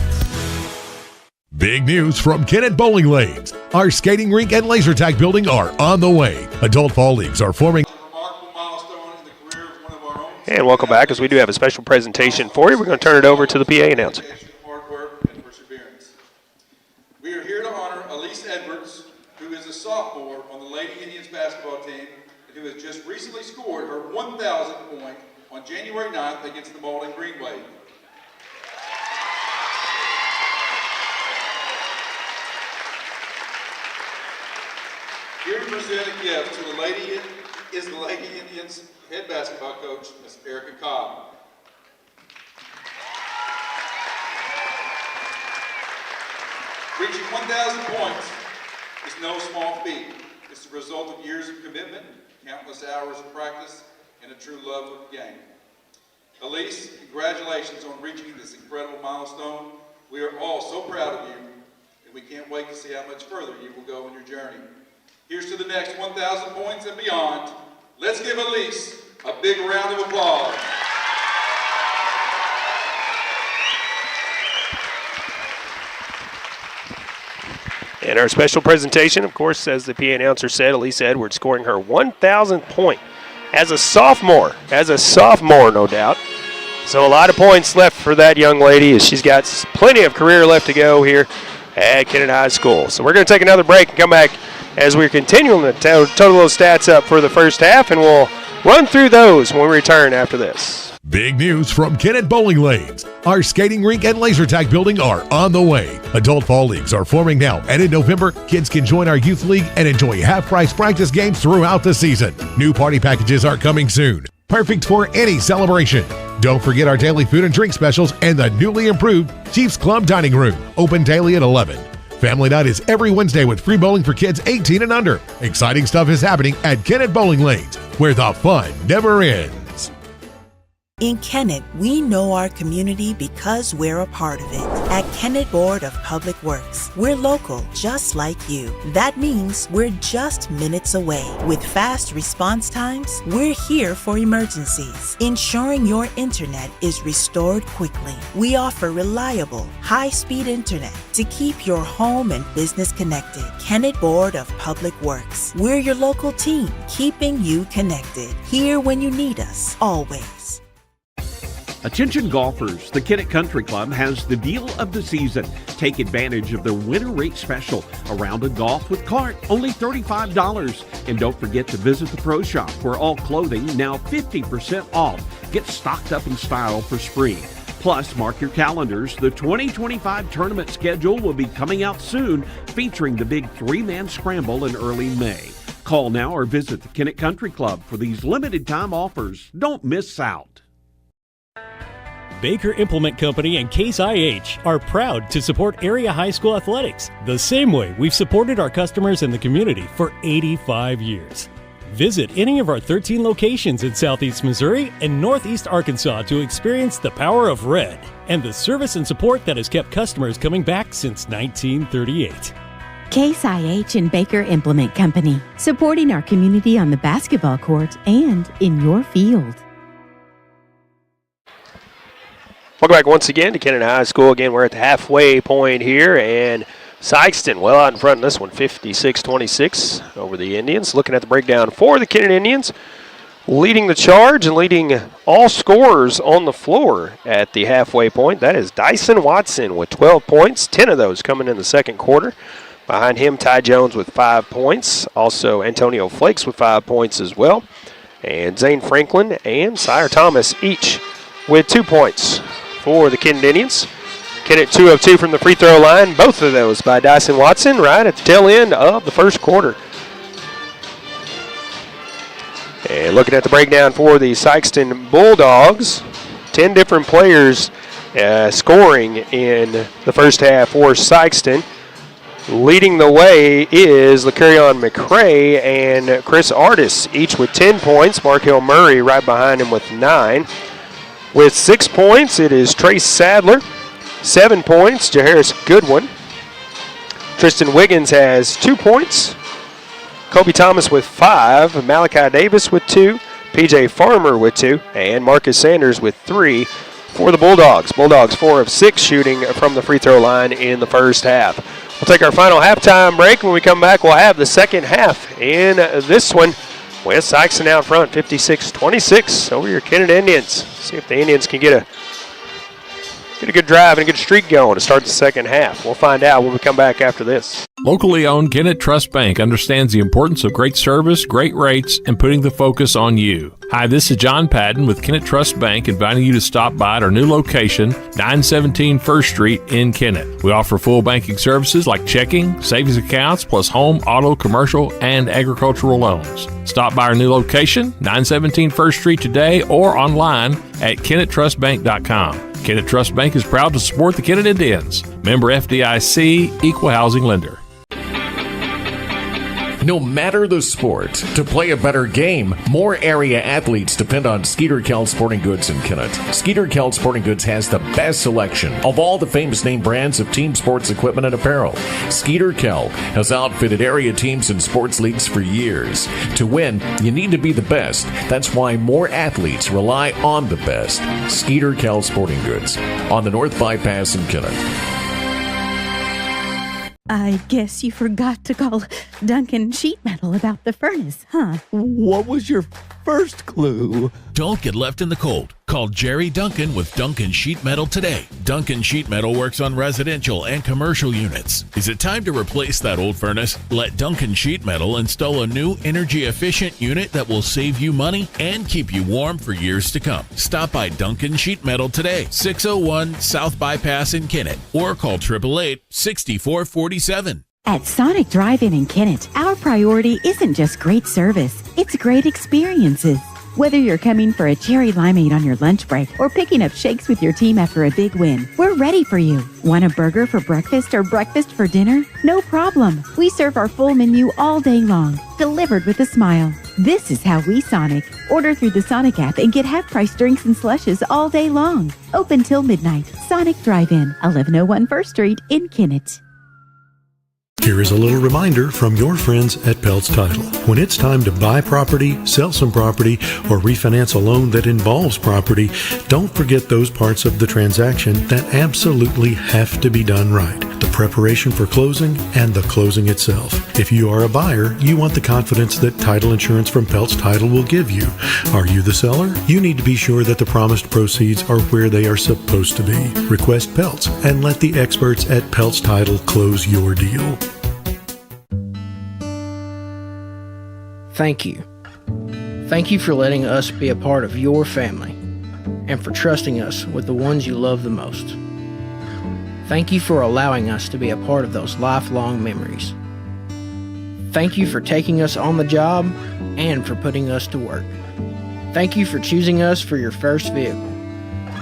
Big news from Kennett Bowling Lanes. Our skating rink and laser tag building are on the way. Adult fall leagues are forming. And welcome back, as we do have a special presentation for you. We're going to turn it over to the PA announcer. Hard work and perseverance. We are here to honor Elise Edwards, who is a sophomore on the Lady Indians basketball team and who has just recently scored her 1,000th point on January 9th against the Bowling Green Wave. Here to present a gift to the Lady Indians head basketball coach, Ms. Erica Cobb. Reaching 1,000 points is no small feat. It's the result of years of commitment, countless hours of practice, and a true love of the game. Elise, congratulations on reaching this incredible milestone. We are all so proud of you, and we can't wait to see how much further you will go in your journey. Here's to the next 1,000 points and beyond. Let's give Elise a big round of applause. And our special presentation, of course, as the PA announcer said, Elise Edwards scoring her 1,000th point as a sophomore. No doubt. So a lot of points left for that young lady as she's got plenty of career left to go here at Kennett High School. So we're going to take another break and come back as we're continuing to total those stats up for the first half, and we'll run through those when we return after this. Big news from Kennett Bowling Lanes. Our skating rink and laser tag building are on the way. Adult fall leagues are forming now, and in November, kids can join our youth league and enjoy half-price practice games throughout the season. New party packages are coming soon, perfect for any celebration. Don't forget our daily food and drink specials and the newly improved Chiefs Club Dining Room, open daily at 11. Family night is every Wednesday with free bowling for kids 18 and under. Exciting stuff is happening at Kennett Bowling Lanes, where the fun never ends. In Kennett, we know our community because we're a part of it. At Kennett Board of Public Works, we're local, just like you. That means we're just minutes away. With fast response times, we're here for emergencies, ensuring your internet is restored quickly. We offer reliable, high-speed internet to keep your home and business connected. Kennett Board of Public Works, we're your local team, keeping you connected. Here when you need us, always. Attention golfers, the Kennett Country Club has the deal of the season. Take advantage of their winter rate special. A round of golf with cart, only $35. And don't forget to visit the Pro Shop, where all clothing now 50% off. Get stocked up in style for spring. Plus, mark your calendars, the 2025 tournament schedule will be coming out soon, featuring the big three-man scramble in early May. Call now or visit the Kennett Country Club for these limited time offers. Don't miss out. Baker Implement Company and Case IH are proud to support area high school athletics the same way we've supported our customers in the community for 85 years. Visit any of our 13 locations in Southeast Missouri and Northeast Arkansas to experience the power of red and the service and support that has kept customers coming back since 1938. Case IH and Baker Implement Company, supporting our community on the basketball court and in your field. Welcome back once again to Kennett High School. Again, we're at the halfway point here, and Sikeston well out in front in this one, 56-26 over the Indians. Looking at the breakdown for the Kennett Indians, leading the charge and leading all scorers on the floor at the halfway point. That is Dyson Watson with 12 points, 10 of those coming in the second quarter. Behind him, Ty Jones with 5 points. Also, Antonio Flakes with 5 points as well. And Zane Franklin and Sire Thomas each with 2 points for the Kennett Indians. Kennett 2 of 2 from the free throw line. Both of those by Dyson Watson right at the tail end of the first quarter. And looking at the breakdown for the Sikeston Bulldogs, 10 different players scoring in the first half for Sikeston. Leading the way is LaCarrion McCray and Chris Artis, each with 10 points. Markel Murray right behind him with 9. With 6 points, it is Trace Sadler. 7 points, Jaharis Goodwin. Tristan Wiggins has 2 points. Kobe Thomas with 5. Malachi Davis with 2. PJ Farmer with 2. And Marcus Sanders with 3 for the Bulldogs. Bulldogs 4 of 6 shooting from the free throw line in the first half. We'll take our final halftime break. When we come back, we'll have the second half in this one with Sikeston out front, 56-26 over your Kennett Indians. See if the Indians can get a good drive and a good streak going to start the second half. We'll find out when we come back after this. Locally owned Kennett Trust Bank understands the importance of great service, great rates, and putting the focus on you. Hi, this is John Patton with Kennett Trust Bank, inviting you to stop by at our new location, 917 First Street in Kennett. We offer full banking services like checking, savings accounts, plus home, auto, commercial, and agricultural loans. Stop by our new location, 917 First Street today, or online at KennettTrustBank.com. Kennett Trust Bank is proud to support the Kennett Indians. Member FDIC, Equal Housing Lender. No matter the sport, to play a better game, more area athletes depend on Skeeter Kell Sporting Goods in Kennett. Skeeter Kell Sporting Goods has the best selection of all the famous name brands of team sports equipment and apparel. Skeeter Kell has outfitted area teams and sports leagues for years. To win, you need to be the best. That's why more athletes rely on the best. Skeeter Kell Sporting Goods on the North Bypass in Kennett. I guess you forgot to call Duncan Sheet Metal about the furnace, huh? What was your first clue? Don't get left in the cold. Call Jerry Duncan with Duncan Sheet Metal today. Duncan Sheet Metal works on residential and commercial units. Is it time to replace that old furnace? Let Duncan Sheet Metal install a new energy-efficient unit that will save you money and keep you warm for years to come. Stop by Duncan Sheet Metal today, 601 South Bypass in Kennett, or call 888-6447. At Sonic Drive-In in Kennett, our priority isn't just great service, it's great experiences. Whether you're coming for a cherry limeade on your lunch break or picking up shakes with your team after a big win, we're ready for you. Want a burger for breakfast or breakfast for dinner? No problem. We serve our full menu all day long, delivered with a smile. This is how we Sonic. Order through the Sonic app and get half-price drinks and slushes all day long. Open till midnight. Sonic Drive-In, 1101 First Street in Kennett. Here is a little reminder from your friends at Peltz Title. When it's time to buy property, sell some property, or refinance a loan that involves property, don't forget those parts of the transaction that absolutely have to be done right. The preparation for closing and the closing itself. If you are a buyer, you want the confidence that title insurance from Peltz Title will give you. Are you the seller? You need to be sure that the promised proceeds are where they are supposed to be. Request Peltz and let the experts at Peltz Title close your deal. Thank you. Thank you for letting us be a part of your family and for trusting us with the ones you love the most. Thank you for allowing us to be a part of those lifelong memories. Thank you for taking us on the job and for putting us to work. Thank you for choosing us for your first vehicle.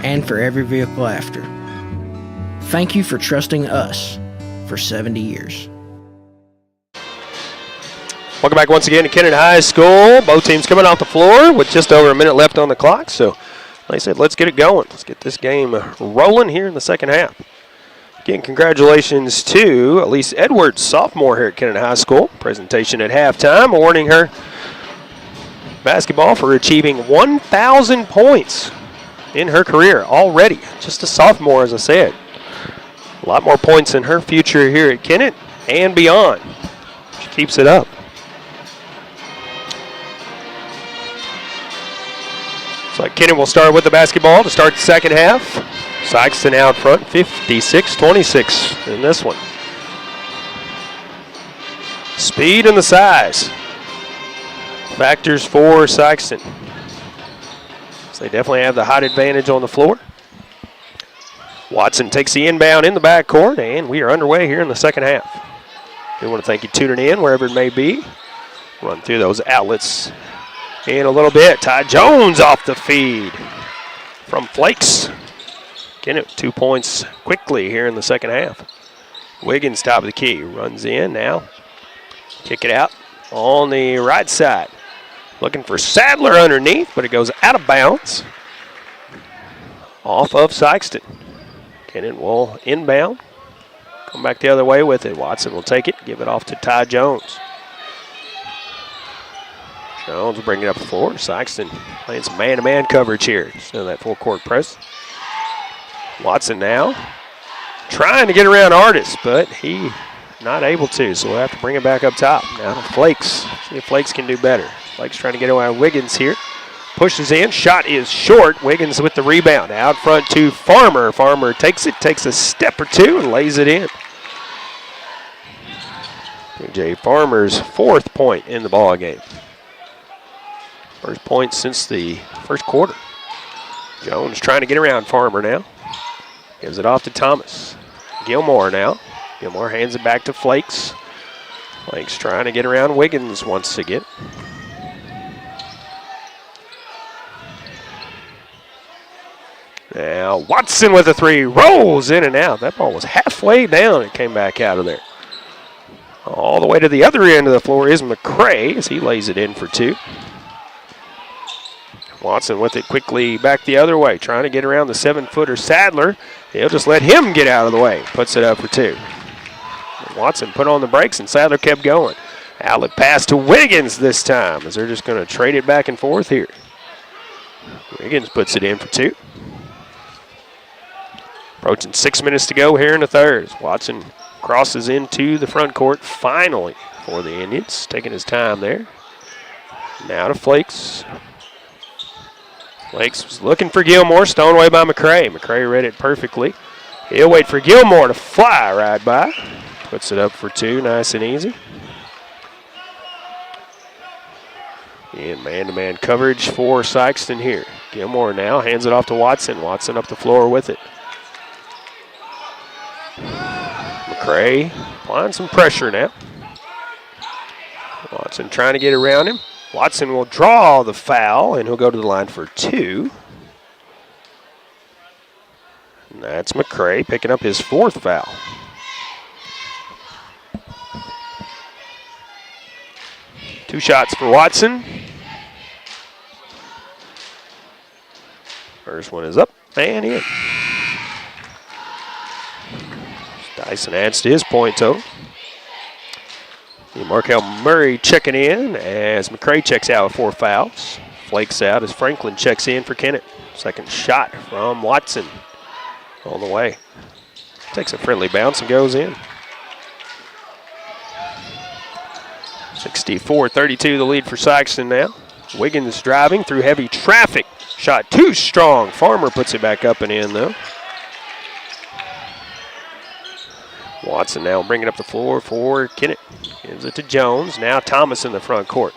and for every vehicle after. Thank you for trusting us for 70 years. Welcome back once again to Kennett High School. Both teams coming off the floor with just over a minute left on the clock. So, like I said, let's get it going. Let's get this game rolling here in the second half. Again, congratulations to Elise Edwards, sophomore here at Kennett High School. Presentation at halftime, awarding her basketball for achieving 1,000 points in her career already. Just a sophomore, as I said. A lot more points in her future here at Kennett and beyond. She keeps it up. So Kennett will start with the basketball to start the second half. Sikeston out front, 56-26 in this one. Speed and the size. Factors for Sikeston. So they definitely have the height advantage on the floor. Watson takes the inbound in the backcourt, and we are underway here in the second half. We want to thank you tuning in wherever it may be. Run through those outlets in a little bit. Ty Jones off the feed from Flakes. Kennett 2 points quickly here in the second half. Wiggins top of the key, runs in now. Kick it out on the right side. Looking for Sadler underneath, but it goes out of bounds. Off of Sikeston. Kennett will inbound. Come back the other way with it. Watson will take it, give it off to Ty Jones. Jones will bring it up the floor. Sikeston playing some man-to-man coverage here instead of that full-court press. Watson now trying to get around Artis, but he not able to, so we'll have to bring it back up top. Now to Flakes. See if Flakes can do better. Flakes trying to get around Wiggins here. Pushes in. Shot is short. Wiggins with the rebound. Out front to Farmer. Farmer takes it, takes a step or two, and lays it in. Jay Farmer's 4th point in the ball game. First point since the first quarter. Jones trying to get around Farmer now. Gives it off to Thomas. Gilmore now. Gilmore hands it back to Flakes. Flakes trying to get around Wiggins once again. Now Watson with a three. Rolls in and out. That ball was halfway down and came back out of there. All the way to the other end of the floor is McCray as he lays it in for 2. Watson with it quickly back the other way, trying to get around the 7-footer Sadler. He'll just let him get out of the way. Puts it up for 2. Watson put on the brakes, and Sadler kept going. Outlet pass to Wiggins this time, as they're just going to trade it back and forth here. Wiggins puts it in for 2. Approaching 6 minutes to go here in the third. Watson crosses into the front court finally for the Indians, taking his time there. Now to Flakes. Flakes was looking for Gilmore, stoned away by McCray. McCray read it perfectly. He'll wait for Gilmore to fly right by. Puts it up for 2, nice and easy. And man-to-man coverage for Sikeston here. Gilmore now hands it off to Watson. Watson up the floor with it. McCray applying some pressure now. Watson trying to get around him. Watson will draw the foul, and he'll go to the line for 2. And that's McCray picking up his 4th foul. Two shots for Watson. First one is up and in. Dyson adds to his point total. Markel Murray checking in as McCray checks out with 4 fouls. Flakes out as Franklin checks in for Kennett. Second shot from Watson on the way. Takes a friendly bounce and goes in. 64-32 the lead for Sikeston now. Wiggins driving through heavy traffic. Shot too strong. Farmer puts it back up and in though. Watson now bringing up the floor for Kennett. Gives it to Jones. Now Thomas in the front court.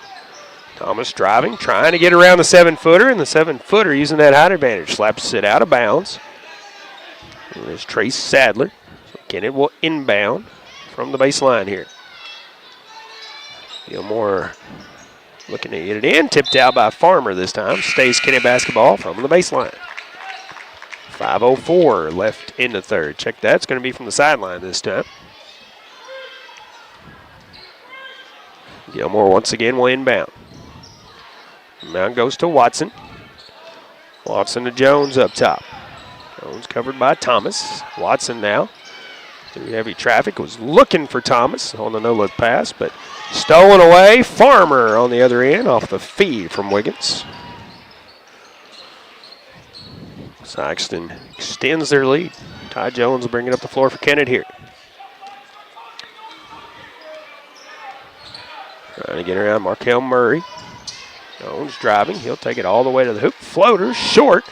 Thomas driving, trying to get around the 7-footer, and the 7-footer using that height advantage. Slaps it out of bounds. And there's Trace Sadler. So Kennett will inbound from the baseline here. Gilmore looking to get it in. Tipped out by Farmer this time. Stays Kennett basketball from the baseline. 5:04 left in the third. Check that. It's going to be from the sideline this time. Gilmore once again will inbound. Inbound goes to Watson. Watson to Jones up top. Jones covered by Thomas. Watson now through heavy traffic was looking for Thomas on the no-look pass, but stolen away. Farmer on the other end off the feed from Wiggins. Sikeston extends their lead. Ty Jones will bring it up the floor for Kennett here. Trying to get around Markel Murray. Jones driving. He'll take it all the way to the hoop. Floater short.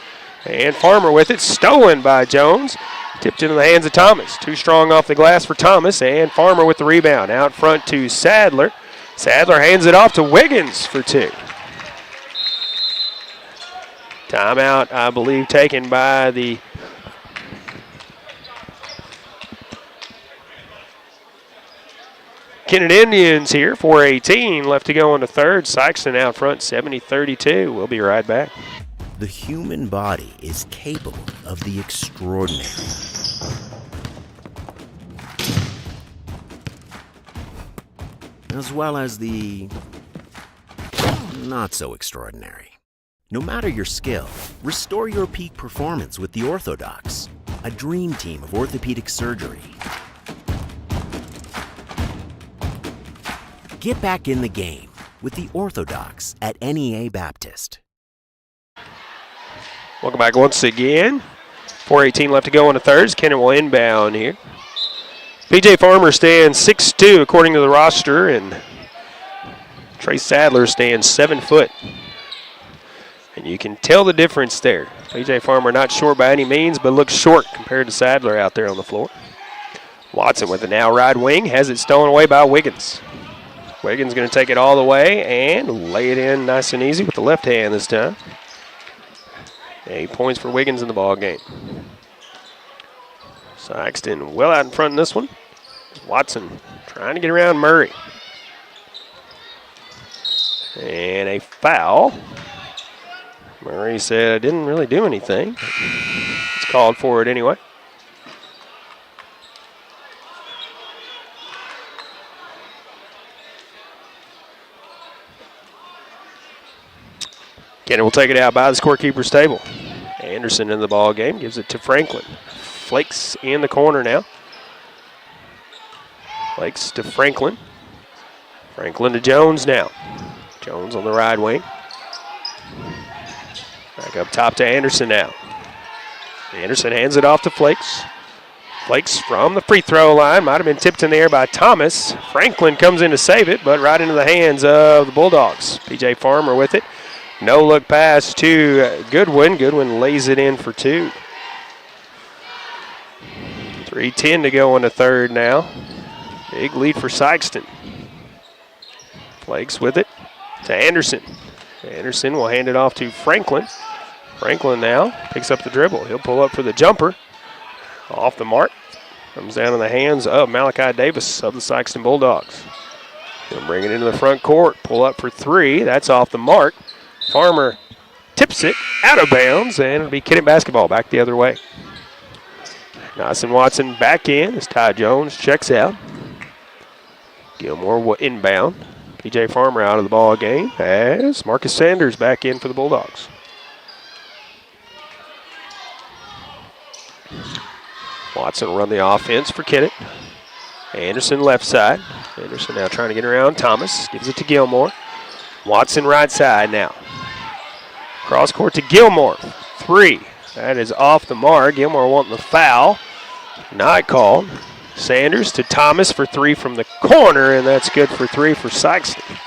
And Farmer with it. Stolen by Jones. Tipped into the hands of Thomas. Too strong off the glass for Thomas. And Farmer with the rebound. Out front to Sadler. Sadler hands it off to Wiggins for two. Timeout, I believe, taken by the Kennett Indians here. 4:18 left to go in the third. Sikeston out front, 70-32. We'll be right back. The human body is capable of the extraordinary. As well as the not so extraordinary. No matter your skill, restore your peak performance with the Orthodox, a dream team of orthopedic surgery. Get back in the game with the Orthodox at NEA Baptist. Welcome back once again. 4:18 left to go in the third. Kennett will inbound here. P.J. Farmer stands 6'2" according to the roster, and Trey Sadler stands 7 foot. And you can tell the difference there. P.J. Farmer not short by any means, but looks short compared to Sadler out there on the floor. Watson with the now right wing, has it stolen away by Wiggins. Wiggins going to take it all the way and lay it in nice and easy with the left hand this time. 8 points for Wiggins in the ball game. Sikeston well out in front in this one. Watson trying to get around Murray. And a foul. Murray said, I didn't really do anything. It's called for it anyway. Kennett will take it out by the scorekeeper's table. Anderson in the ball game, gives it to Franklin. Flakes in the corner now. Flakes to Franklin. Franklin to Jones now. Jones on the right wing. Back up top to Anderson now. Anderson hands it off to Flakes. Flakes from the free throw line. Might have been tipped in the air by Thomas. Franklin comes in to save it, but right into the hands of the Bulldogs. P.J. Farmer with it. No look pass to Goodwin. Goodwin lays it in for two. 3:10 to go in the third now. Big lead for Sikeston. Flakes with it to Anderson. Anderson will hand it off to Franklin. Franklin now picks up the dribble. He'll pull up for the jumper. Off the mark. Comes down in the hands of Malachi Davis of the Sikeston Bulldogs. He'll bring it into the front court. Pull up for three. That's off the mark. Farmer tips it out of bounds, and it'll be Kennett basketball back the other way. Nice and Watson back in as Ty Jones checks out. Gilmore will inbound. P.J. Farmer out of the ball game as Marcus Sanders back in for the Bulldogs. Watson will run the offense for Kennett. Anderson left side. Anderson now trying to get around Thomas. Gives it to Gilmore. Watson right side now. Cross court to Gilmore. Three. That is off the mark. Gilmore wanting the foul. Not called. Sanders to Thomas for three from the corner, and that's good for three for Sikeston.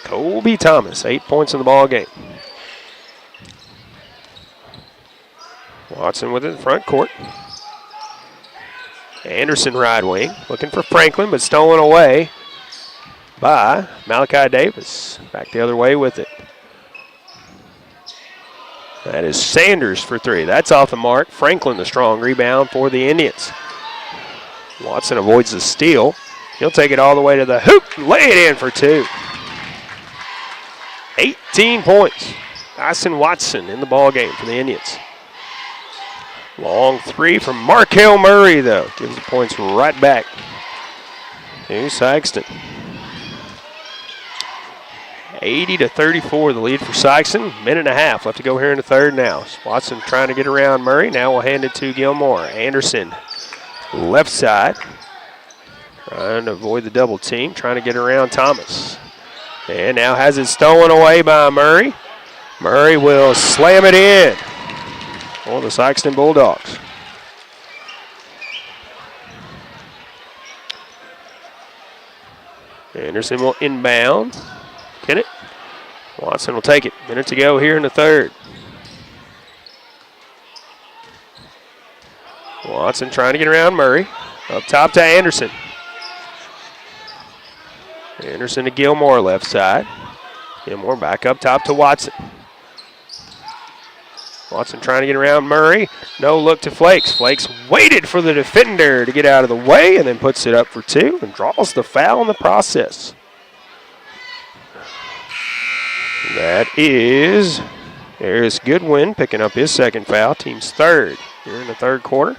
Kobe Thomas, 8 points in the ball game. Watson with it in front court. Anderson right wing, looking for Franklin, but stolen away by Malachi Davis. Back the other way with it. That is Sanders for three. That's off the mark. Franklin the strong rebound for the Indians. Watson avoids the steal. He'll take it all the way to the hoop, lay it in for two. 18 points. Dyson Watson in the ball game for the Indians. Long three from Markel Murray, though. Gives the points right back to Sikeston. 80-34, the lead for Sikeston. Minute and a half left to go here in the third now. Watson trying to get around Murray. Now we'll hand it to Gilmore. Anderson, left side. Trying to avoid the double team. Trying to get around Thomas. And now has it stolen away by Murray. Murray will slam it in for the Sikeston Bulldogs. Anderson will inbound. Kennett. Watson will take it. Minute to go here in the third. Watson trying to get around Murray. Up top to Anderson. Anderson to Gilmore, left side. Gilmore back up top to Watson. Watson trying to get around Murray. No look to Flakes. Flakes waited for the defender to get out of the way and then puts it up for two and draws the foul in the process. That is Harris Goodwin picking up his second foul. Team's third here in the third quarter.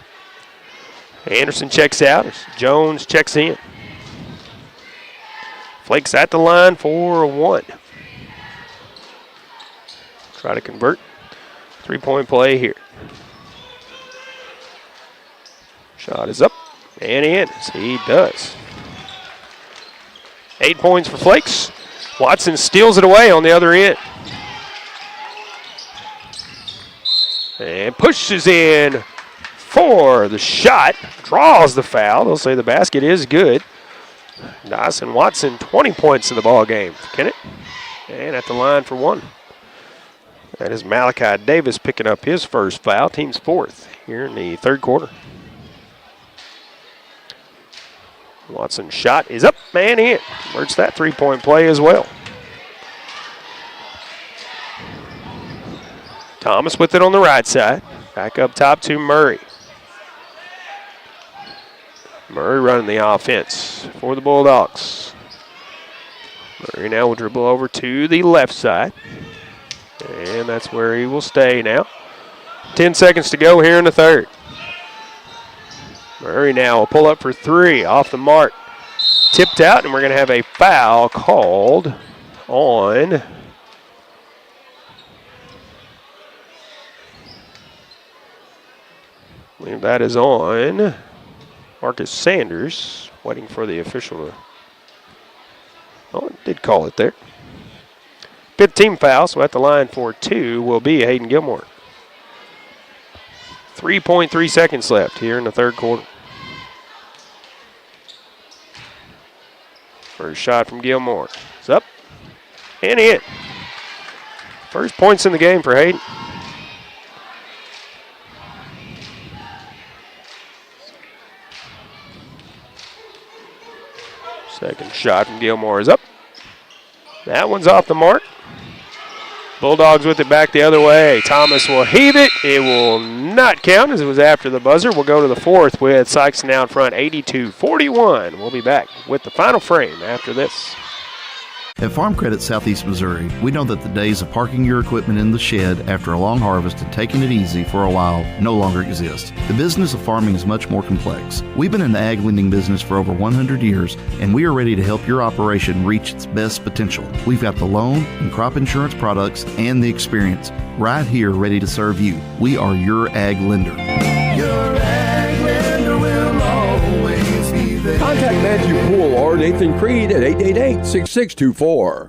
Anderson checks out as Jones checks in. Flakes at the line for one. Try to convert. Three-point play here. Shot is up and in. He does. 8 points for Flakes. Watson steals it away on the other end. And pushes in for the shot. Draws the foul. They'll say the basket is good. Dawson Watson, 20 points in the ball game for Kennett. And at the line for one. That is Malachi Davis picking up his first foul. Team's fourth here in the third quarter. Watson's shot is up and in. Converts that three-point play as well. Thomas with it on the right side. Back up top to Murray. Murray running the offense for the Bulldogs. Murray now will dribble over to the left side. And that's where he will stay now. 10 seconds to go here in the third. Murray now will pull up for three off the mark. Tipped out, and we're going to have a foul called on I believe that is on Marcus Sanders. Waiting for the official to. Oh, it did call it there. Fifth team foul, so at the line for two will be Hayden Gilmore. 3.3 seconds left here in the third quarter. First shot from Gilmore. It's up and in. First points in the game for Hayden. Second shot from Gilmore is up. That one's off the mark. Bulldogs with it back the other way. Thomas will heave it. It will not count as it was after the buzzer. We'll go to the fourth with Sikeston out front 82-41. We'll be back with the final frame after this. At Farm Credit Southeast Missouri, we know that the days of parking your equipment in the shed after a long harvest and taking it easy for a while no longer exist. The business of farming is much more complex. We've been in the ag lending business for over 100 years, and we are ready to help your operation reach its best potential. We've got the loan and crop insurance products and the experience right here ready to serve you. We are your ag lender. Your ag lender will always be there. Contact Matthew Poole or Nathan Creed at 888-6624.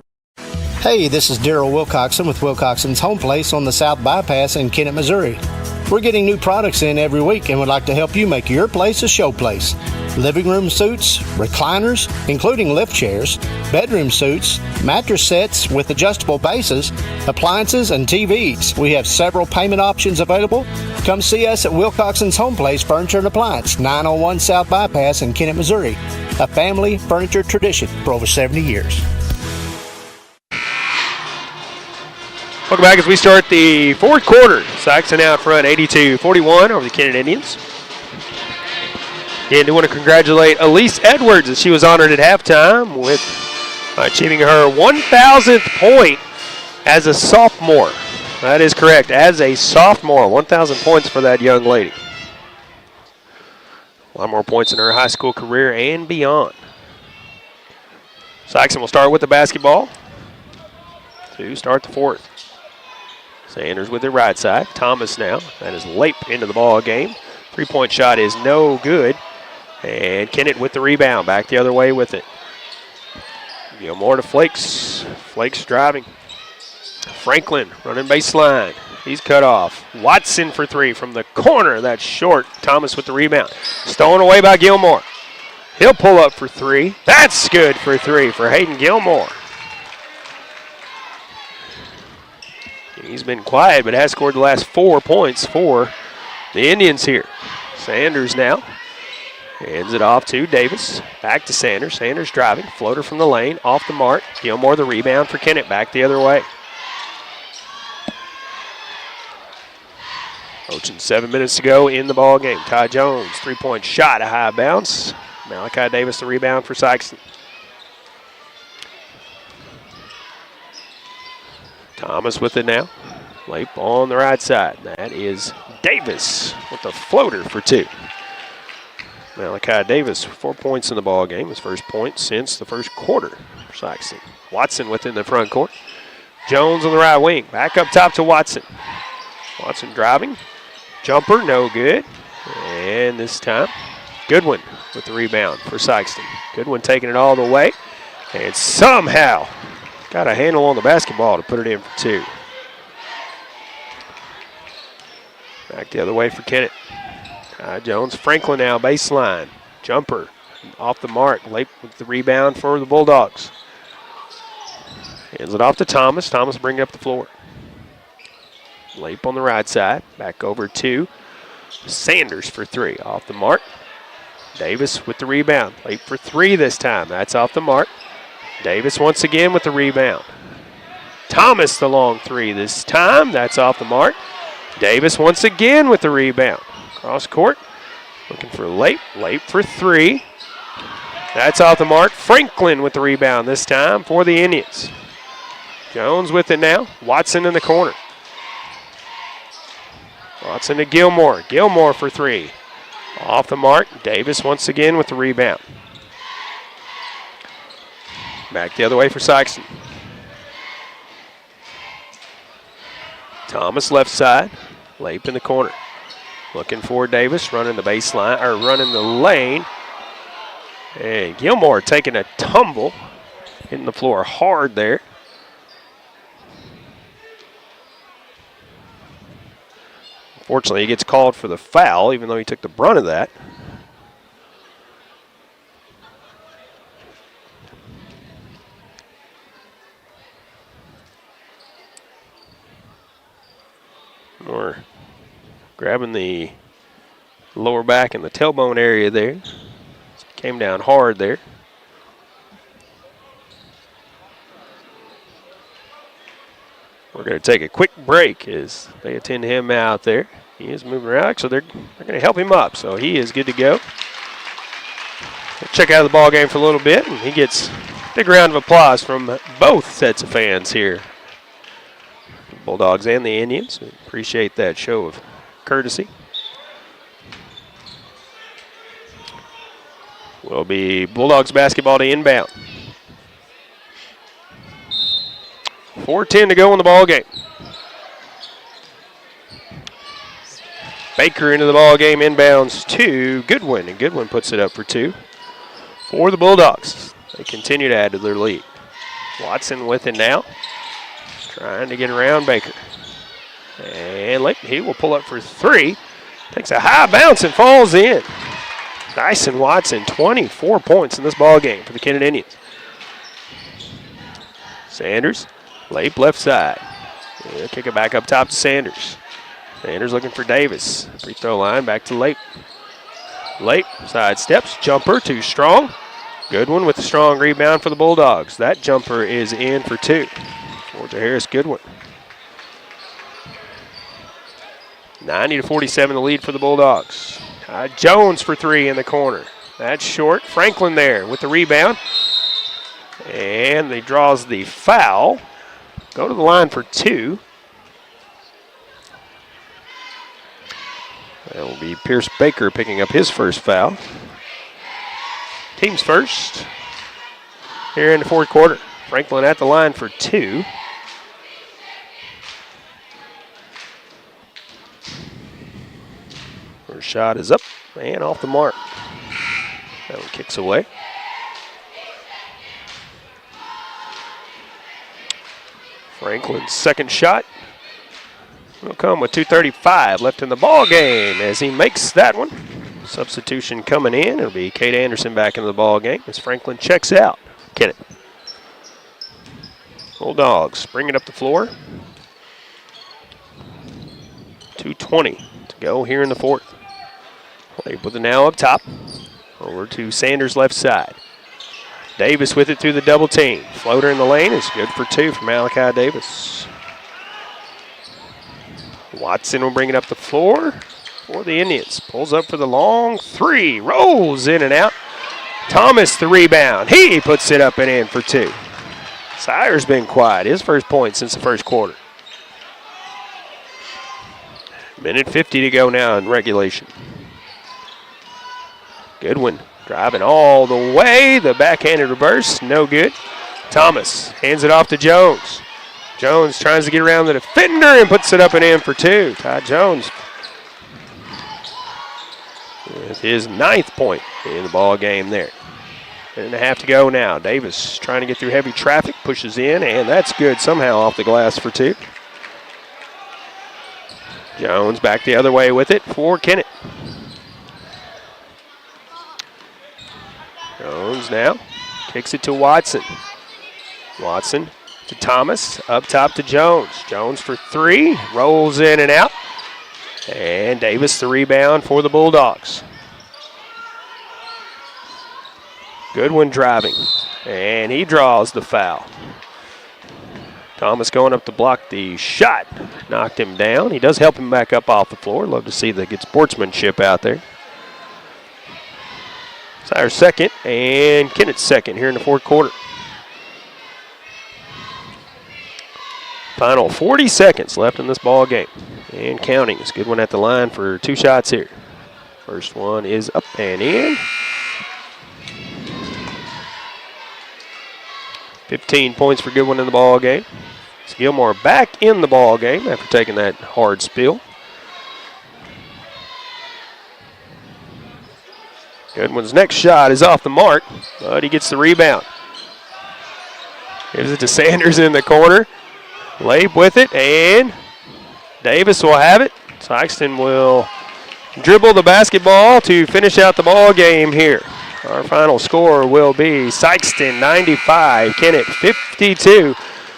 Hey, this is Daryl Wilcoxon with Wilcoxon's Home Place on the South Bypass in Kennett, Missouri. We're getting new products in every week and would like to help you make your place a show place. Living room suites, recliners, including lift chairs, bedroom suites, mattress sets with adjustable bases, appliances, and TVs. We have several payment options available. Come see us at Wilcoxon's Home Place Furniture and Appliance, 901 South Bypass in Kennett, Missouri. A family furniture tradition for over 70 years. Welcome back as we start the fourth quarter. Sikeston out front 82-41 over the Kennett Indians. And I want to congratulate Elise Edwards as she was honored at halftime with achieving her 1,000th point as a sophomore. That is correct, as a sophomore. 1,000 points for that young lady. A lot more points in her high school career and beyond. Sikeston will start with the basketball to start the fourth. Sanders with the right side. Thomas now. That is Lape into the ball game. Three-point shot is no good. And Kennett with the rebound. Back the other way with it. Gilmore to Flakes. Flakes driving. Franklin running baseline. He's cut off. Watson for three from the corner. That's short. Thomas with the rebound. Stolen away by Gilmore. He'll pull up for three. That's good for three for Hayden Gilmore. He's been quiet, but has scored the last 4 points for the Indians here. Sanders now hands it off to Davis. Back to Sanders. Sanders driving. Floater from the lane. Off the mark. Gilmore the rebound for Kennett. Back the other way. Approaching 7 minutes to go in the ball game. Ty Jones, three-point shot, a high bounce. Malachi Davis the rebound for Sikeston. Thomas with it now. Lape on the right side. That is Davis with the floater for two. Malachi Davis, 4 points in the ball game. His first point since the first quarter for Sikeston. Watson within the front court. Jones on the right wing. Back up top to Watson. Watson driving. Jumper, no good. And this time, Goodwin with the rebound for Sikeston. Goodwin taking it all the way. And somehow got a handle on the basketball to put it in for two. Back the other way for Kennett. Jones, Franklin now, baseline. Jumper off the mark. Late with the rebound for the Bulldogs. Hands it off to Thomas. Thomas bringing up the floor. Lape on the right side. Back over to Sanders for three. Off the mark. Davis with the rebound. Lape for three this time. That's off the mark. Davis once again with the rebound. Thomas the long three this time. That's off the mark. Davis once again with the rebound. Cross court. Looking for Lape. Lape for three. That's off the mark. Franklin with the rebound this time for the Indians. Jones with it now. Watson in the corner. Watson to Gilmore. Gilmore for three. Off the mark. Davis once again with the rebound. Back the other way for Sikeston. Thomas left side. Lape in the corner. Looking for Davis. Running the baseline, or running the lane. And Gilmore taking a tumble. Hitting the floor hard there. Fortunately, he gets called for the foul, even though he took the brunt of that. Or grabbing the lower back and the tailbone area there. Came down hard there. We're going to take a quick break as they attend him out there. He is moving around, so they're going to help him up. So he is good to go. We'll check out of the ball game for a little bit, and he gets a big round of applause from both sets of fans here. The Bulldogs and the Indians. We appreciate that show of courtesy. Will be Bulldogs basketball to inbound. 4:10 to go in the ball game. Baker into the ball game, inbounds to Goodwin, and Goodwin puts it up for two for the Bulldogs. They continue to add to their lead. Watson with it now, trying to get around Baker. And he will pull up for three. Takes a high bounce and falls in. Dyson Watson, 24 points in this ball game for the Kennett Indians. Sanders, Lape left side. They'll kick it back up top to Sanders. Sanders looking for Davis. Free throw line back to Lape. Lape side steps, jumper too strong. Goodwin with a strong rebound for the Bulldogs. That jumper is in for two. Georgia Harris Goodwin. 90-47 the lead for the Bulldogs. Jones for three in the corner. That's short. Franklin there with the rebound. And he draws the foul. Go to the line for two. That will be Pierce Baker picking up his first foul. Team's first here in the fourth quarter. Franklin at the line for 2. First shot is up and off the mark. That one kicks away. Franklin's second shot will come with 2:35 left in the ball game as he makes that one. Substitution coming in. It'll be Kate Anderson back into the ball game as Franklin checks out. Kennett. Bulldogs bring it up the floor. 2:20 to go here in the fourth. Play with it now up top. Over to Sanders' left side. Davis with it through the double team. Floater in the lane is good for 2 from Malachi Davis. Watson will bring it up the floor for the Indians. Pulls up for the long 3. Rolls in and out. Thomas the rebound. He puts it up and in for 2. Sire's been quiet. His first point since the first quarter. Minute 50 to go now in regulation. Goodwin driving all the way. The backhanded reverse, no good. Thomas hands it off to Jones. Jones tries to get around the defender and puts it up and in for 2. Ty Jones with his 9th point in the ball game there. 1.5 to go now. Davis trying to get through heavy traffic, pushes in, and that's good somehow off the glass for 2. Jones back the other way with it for Kennett. Jones now kicks it to Watson. Watson to Thomas, up top to Jones. Jones for 3, rolls in and out. And Davis the rebound for the Bulldogs. Goodwin driving, and he draws the foul. Thomas going up to block the shot. Knocked him down. He does help him back up off the floor. Love to see the good sportsmanship out there. Sire's second, and Kennett's second here in the fourth quarter. Final 40 seconds left in this ball game. And counting. It's a good one at the line for 2 shots here. First one is up and in. 15 points for Goodwin in the ball game. It's Gilmore back in the ball game after taking that hard spill. Goodwin's next shot is off the mark, but he gets the rebound. Gives it to Sanders in the corner. Labe with it, and Davis will have it. Sikeston will dribble the basketball to finish out the ball game here. Our final score will be Sikeston 95, Kennett 52.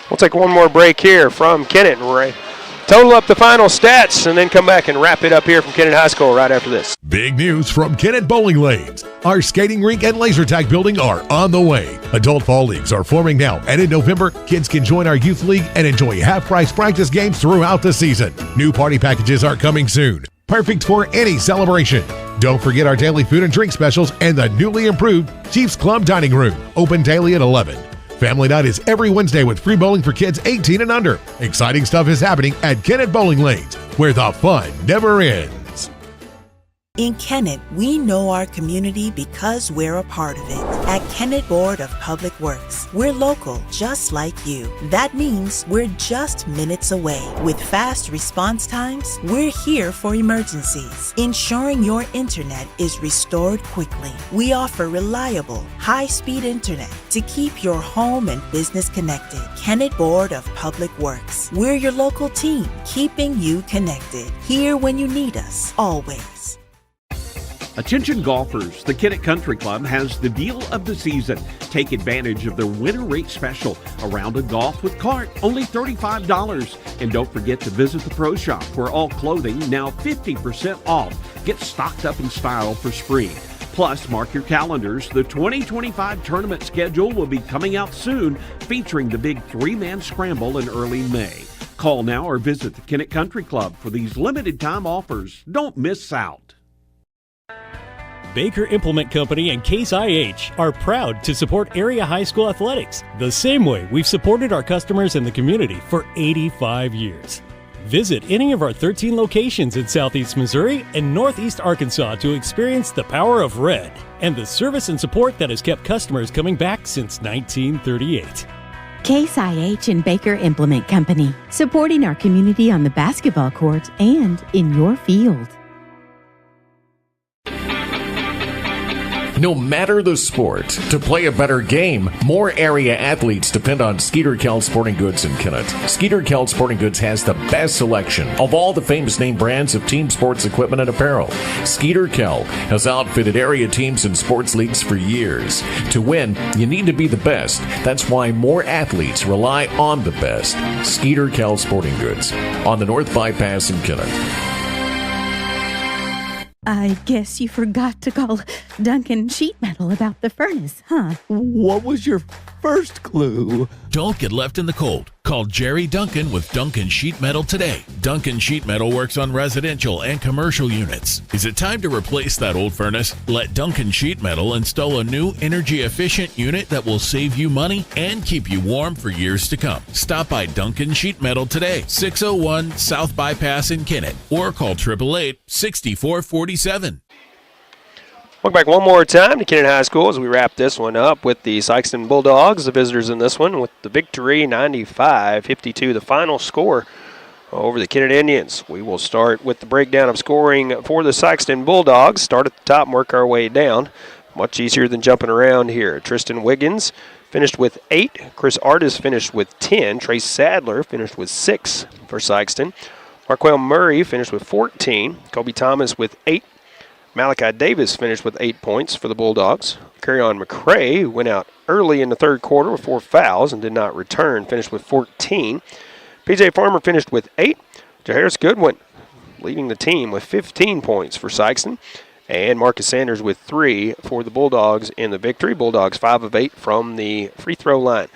We'll take one more break here from Kennett. Total up the final stats and then come back and wrap it up here from Kennett High School right after this. Big news from Kennett Bowling Lanes. Our skating rink and laser tag building are on the way. Adult fall leagues are forming now, and in November, kids can join our youth league and enjoy half-price practice games throughout the season. New party packages are coming soon. Perfect for any celebration. Don't forget our daily food and drink specials and the newly improved Chiefs Club Dining Room, open daily at 11. Family night is every Wednesday with free bowling for kids 18 and under. Exciting stuff is happening at Kennett Bowling Lanes, where the fun never ends. In Kennett, we know our community because we're a part of it. At Kennett Board of Public Works, we're local, just like you. That means we're just minutes away. With fast response times, we're here for emergencies, ensuring your internet is restored quickly. We offer reliable, high-speed internet to keep your home and business connected. Kennett Board of Public Works, we're your local team, keeping you connected. Here when you need us, always. Attention golfers, the Kennett Country Club has the deal of the season. Take advantage of their winter rate special. A round of golf with cart, only $35. And don't forget to visit the Pro Shop, where all clothing now 50% off. Get stocked up in style for spring. Plus, mark your calendars. The 2025 tournament schedule will be coming out soon, featuring the big 3-man scramble in early May. Call now or visit the Kennett Country Club for these limited time offers. Don't miss out. Baker Implement Company and Case IH are proud to support area high school athletics the same way we've supported our customers in the community for 85 years. Visit any of our 13 locations in Southeast Missouri and Northeast Arkansas to experience the power of red and the service and support that has kept customers coming back since 1938. Case IH and Baker Implement Company, supporting our community on the basketball court and in your field. No matter the sport, to play a better game, more area athletes depend on Skeeter Kell Sporting Goods in Kennett. Skeeter Kell Sporting Goods has the best selection of all the famous name brands of team sports equipment and apparel. Skeeter Kell has outfitted area teams and sports leagues for years. To win, you need to be the best. That's why more athletes rely on the best. Skeeter Kell Sporting Goods on the North Bypass in Kennett. I guess you forgot to call Duncan Sheet Metal about the furnace, huh? What was your first clue? Don't get left in the cold. Call Jerry Duncan with Duncan Sheet Metal today. Duncan Sheet Metal works on residential and commercial units. Is it time to replace that old furnace? Let Duncan Sheet Metal install a new energy-efficient unit that will save you money and keep you warm for years to come. Stop by Duncan Sheet Metal today, 601 South Bypass in Kennett, or call 888-6447. Welcome back one more time to Kennett High School as we wrap this one up with the Sikeston Bulldogs, the visitors in this one, with the victory 95-52, the final score over the Kennett Indians. We will start with the breakdown of scoring for the Sikeston Bulldogs. Start at the top and work our way down. Much easier than jumping around here. Tristan Wiggins finished with 8. Chris Artis finished with 10. Trace Sadler finished with 6 for Sikeston. Marquel Murray finished with 14. Kobe Thomas with 8. Malachi Davis finished with 8 points for the Bulldogs. Carrion McCray, who went out early in the third quarter with 4 fouls and did not return, finished with 14. P.J. Farmer finished with 8. Jaharis Goodwin leading the team with 15 points for Sikeston. And Marcus Sanders with 3 for the Bulldogs in the victory. Bulldogs 5 of 8 from the free throw line.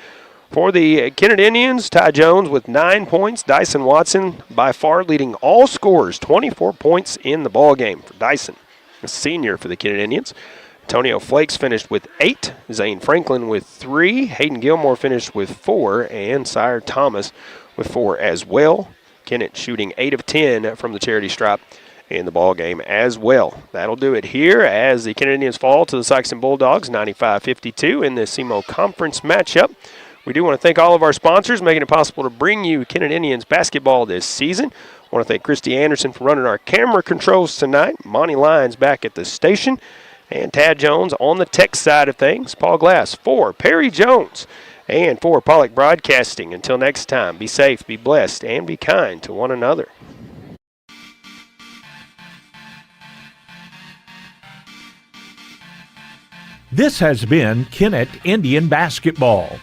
For the Kennett Indians, Ty Jones with 9 points. Dyson Watson by far leading all scorers, 24 points in the ballgame for Dyson, a senior for the Kennett Indians. Antonio Flakes finished with 8. Zane Franklin with 3. Hayden Gilmore finished with 4. And Sire Thomas with 4 as well. Kennett shooting 8 of 10 from the charity stripe in the ball game as well. That'll do it here as the Kennett Indians fall to the Sikeston Bulldogs 95-52 in the SEMO Conference matchup. We do want to thank all of our sponsors making it possible to bring you Kennett Indians basketball this season. I want to thank Christy Anderson for running our camera controls tonight. Monty Lyons back at the station. And Tad Jones on the tech side of things. Paul Glass for Perry Jones and for Pollock Broadcasting. Until next time, be safe, be blessed, and be kind to one another. This has been Kennett Indian Basketball.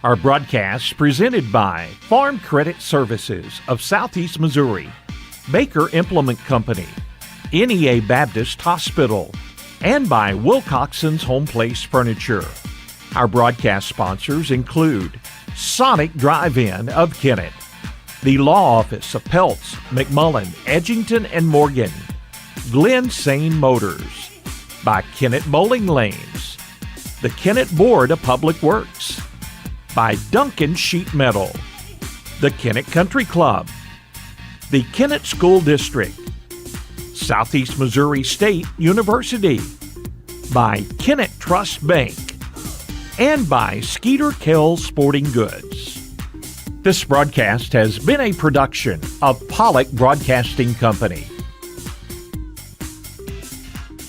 Our broadcast presented by Farm Credit Services of Southeast Missouri, Baker Implement Company, NEA Baptist Hospital, and by Wilcoxon's Home Place Furniture. Our broadcast sponsors include Sonic Drive-In of Kennett, the Law Office of Peltz, McMullen, Edgington, and Morgan, Glen Sane Motors, by Kennett Bowling Lanes, the Kennett Board of Public Works, by Duncan Sheet Metal, the Kennett Country Club, the Kennett School District, Southeast Missouri State University, by Kennett Trust Bank, and by Skeeter Kell Sporting Goods. This broadcast has been a production of Pollock Broadcasting Company.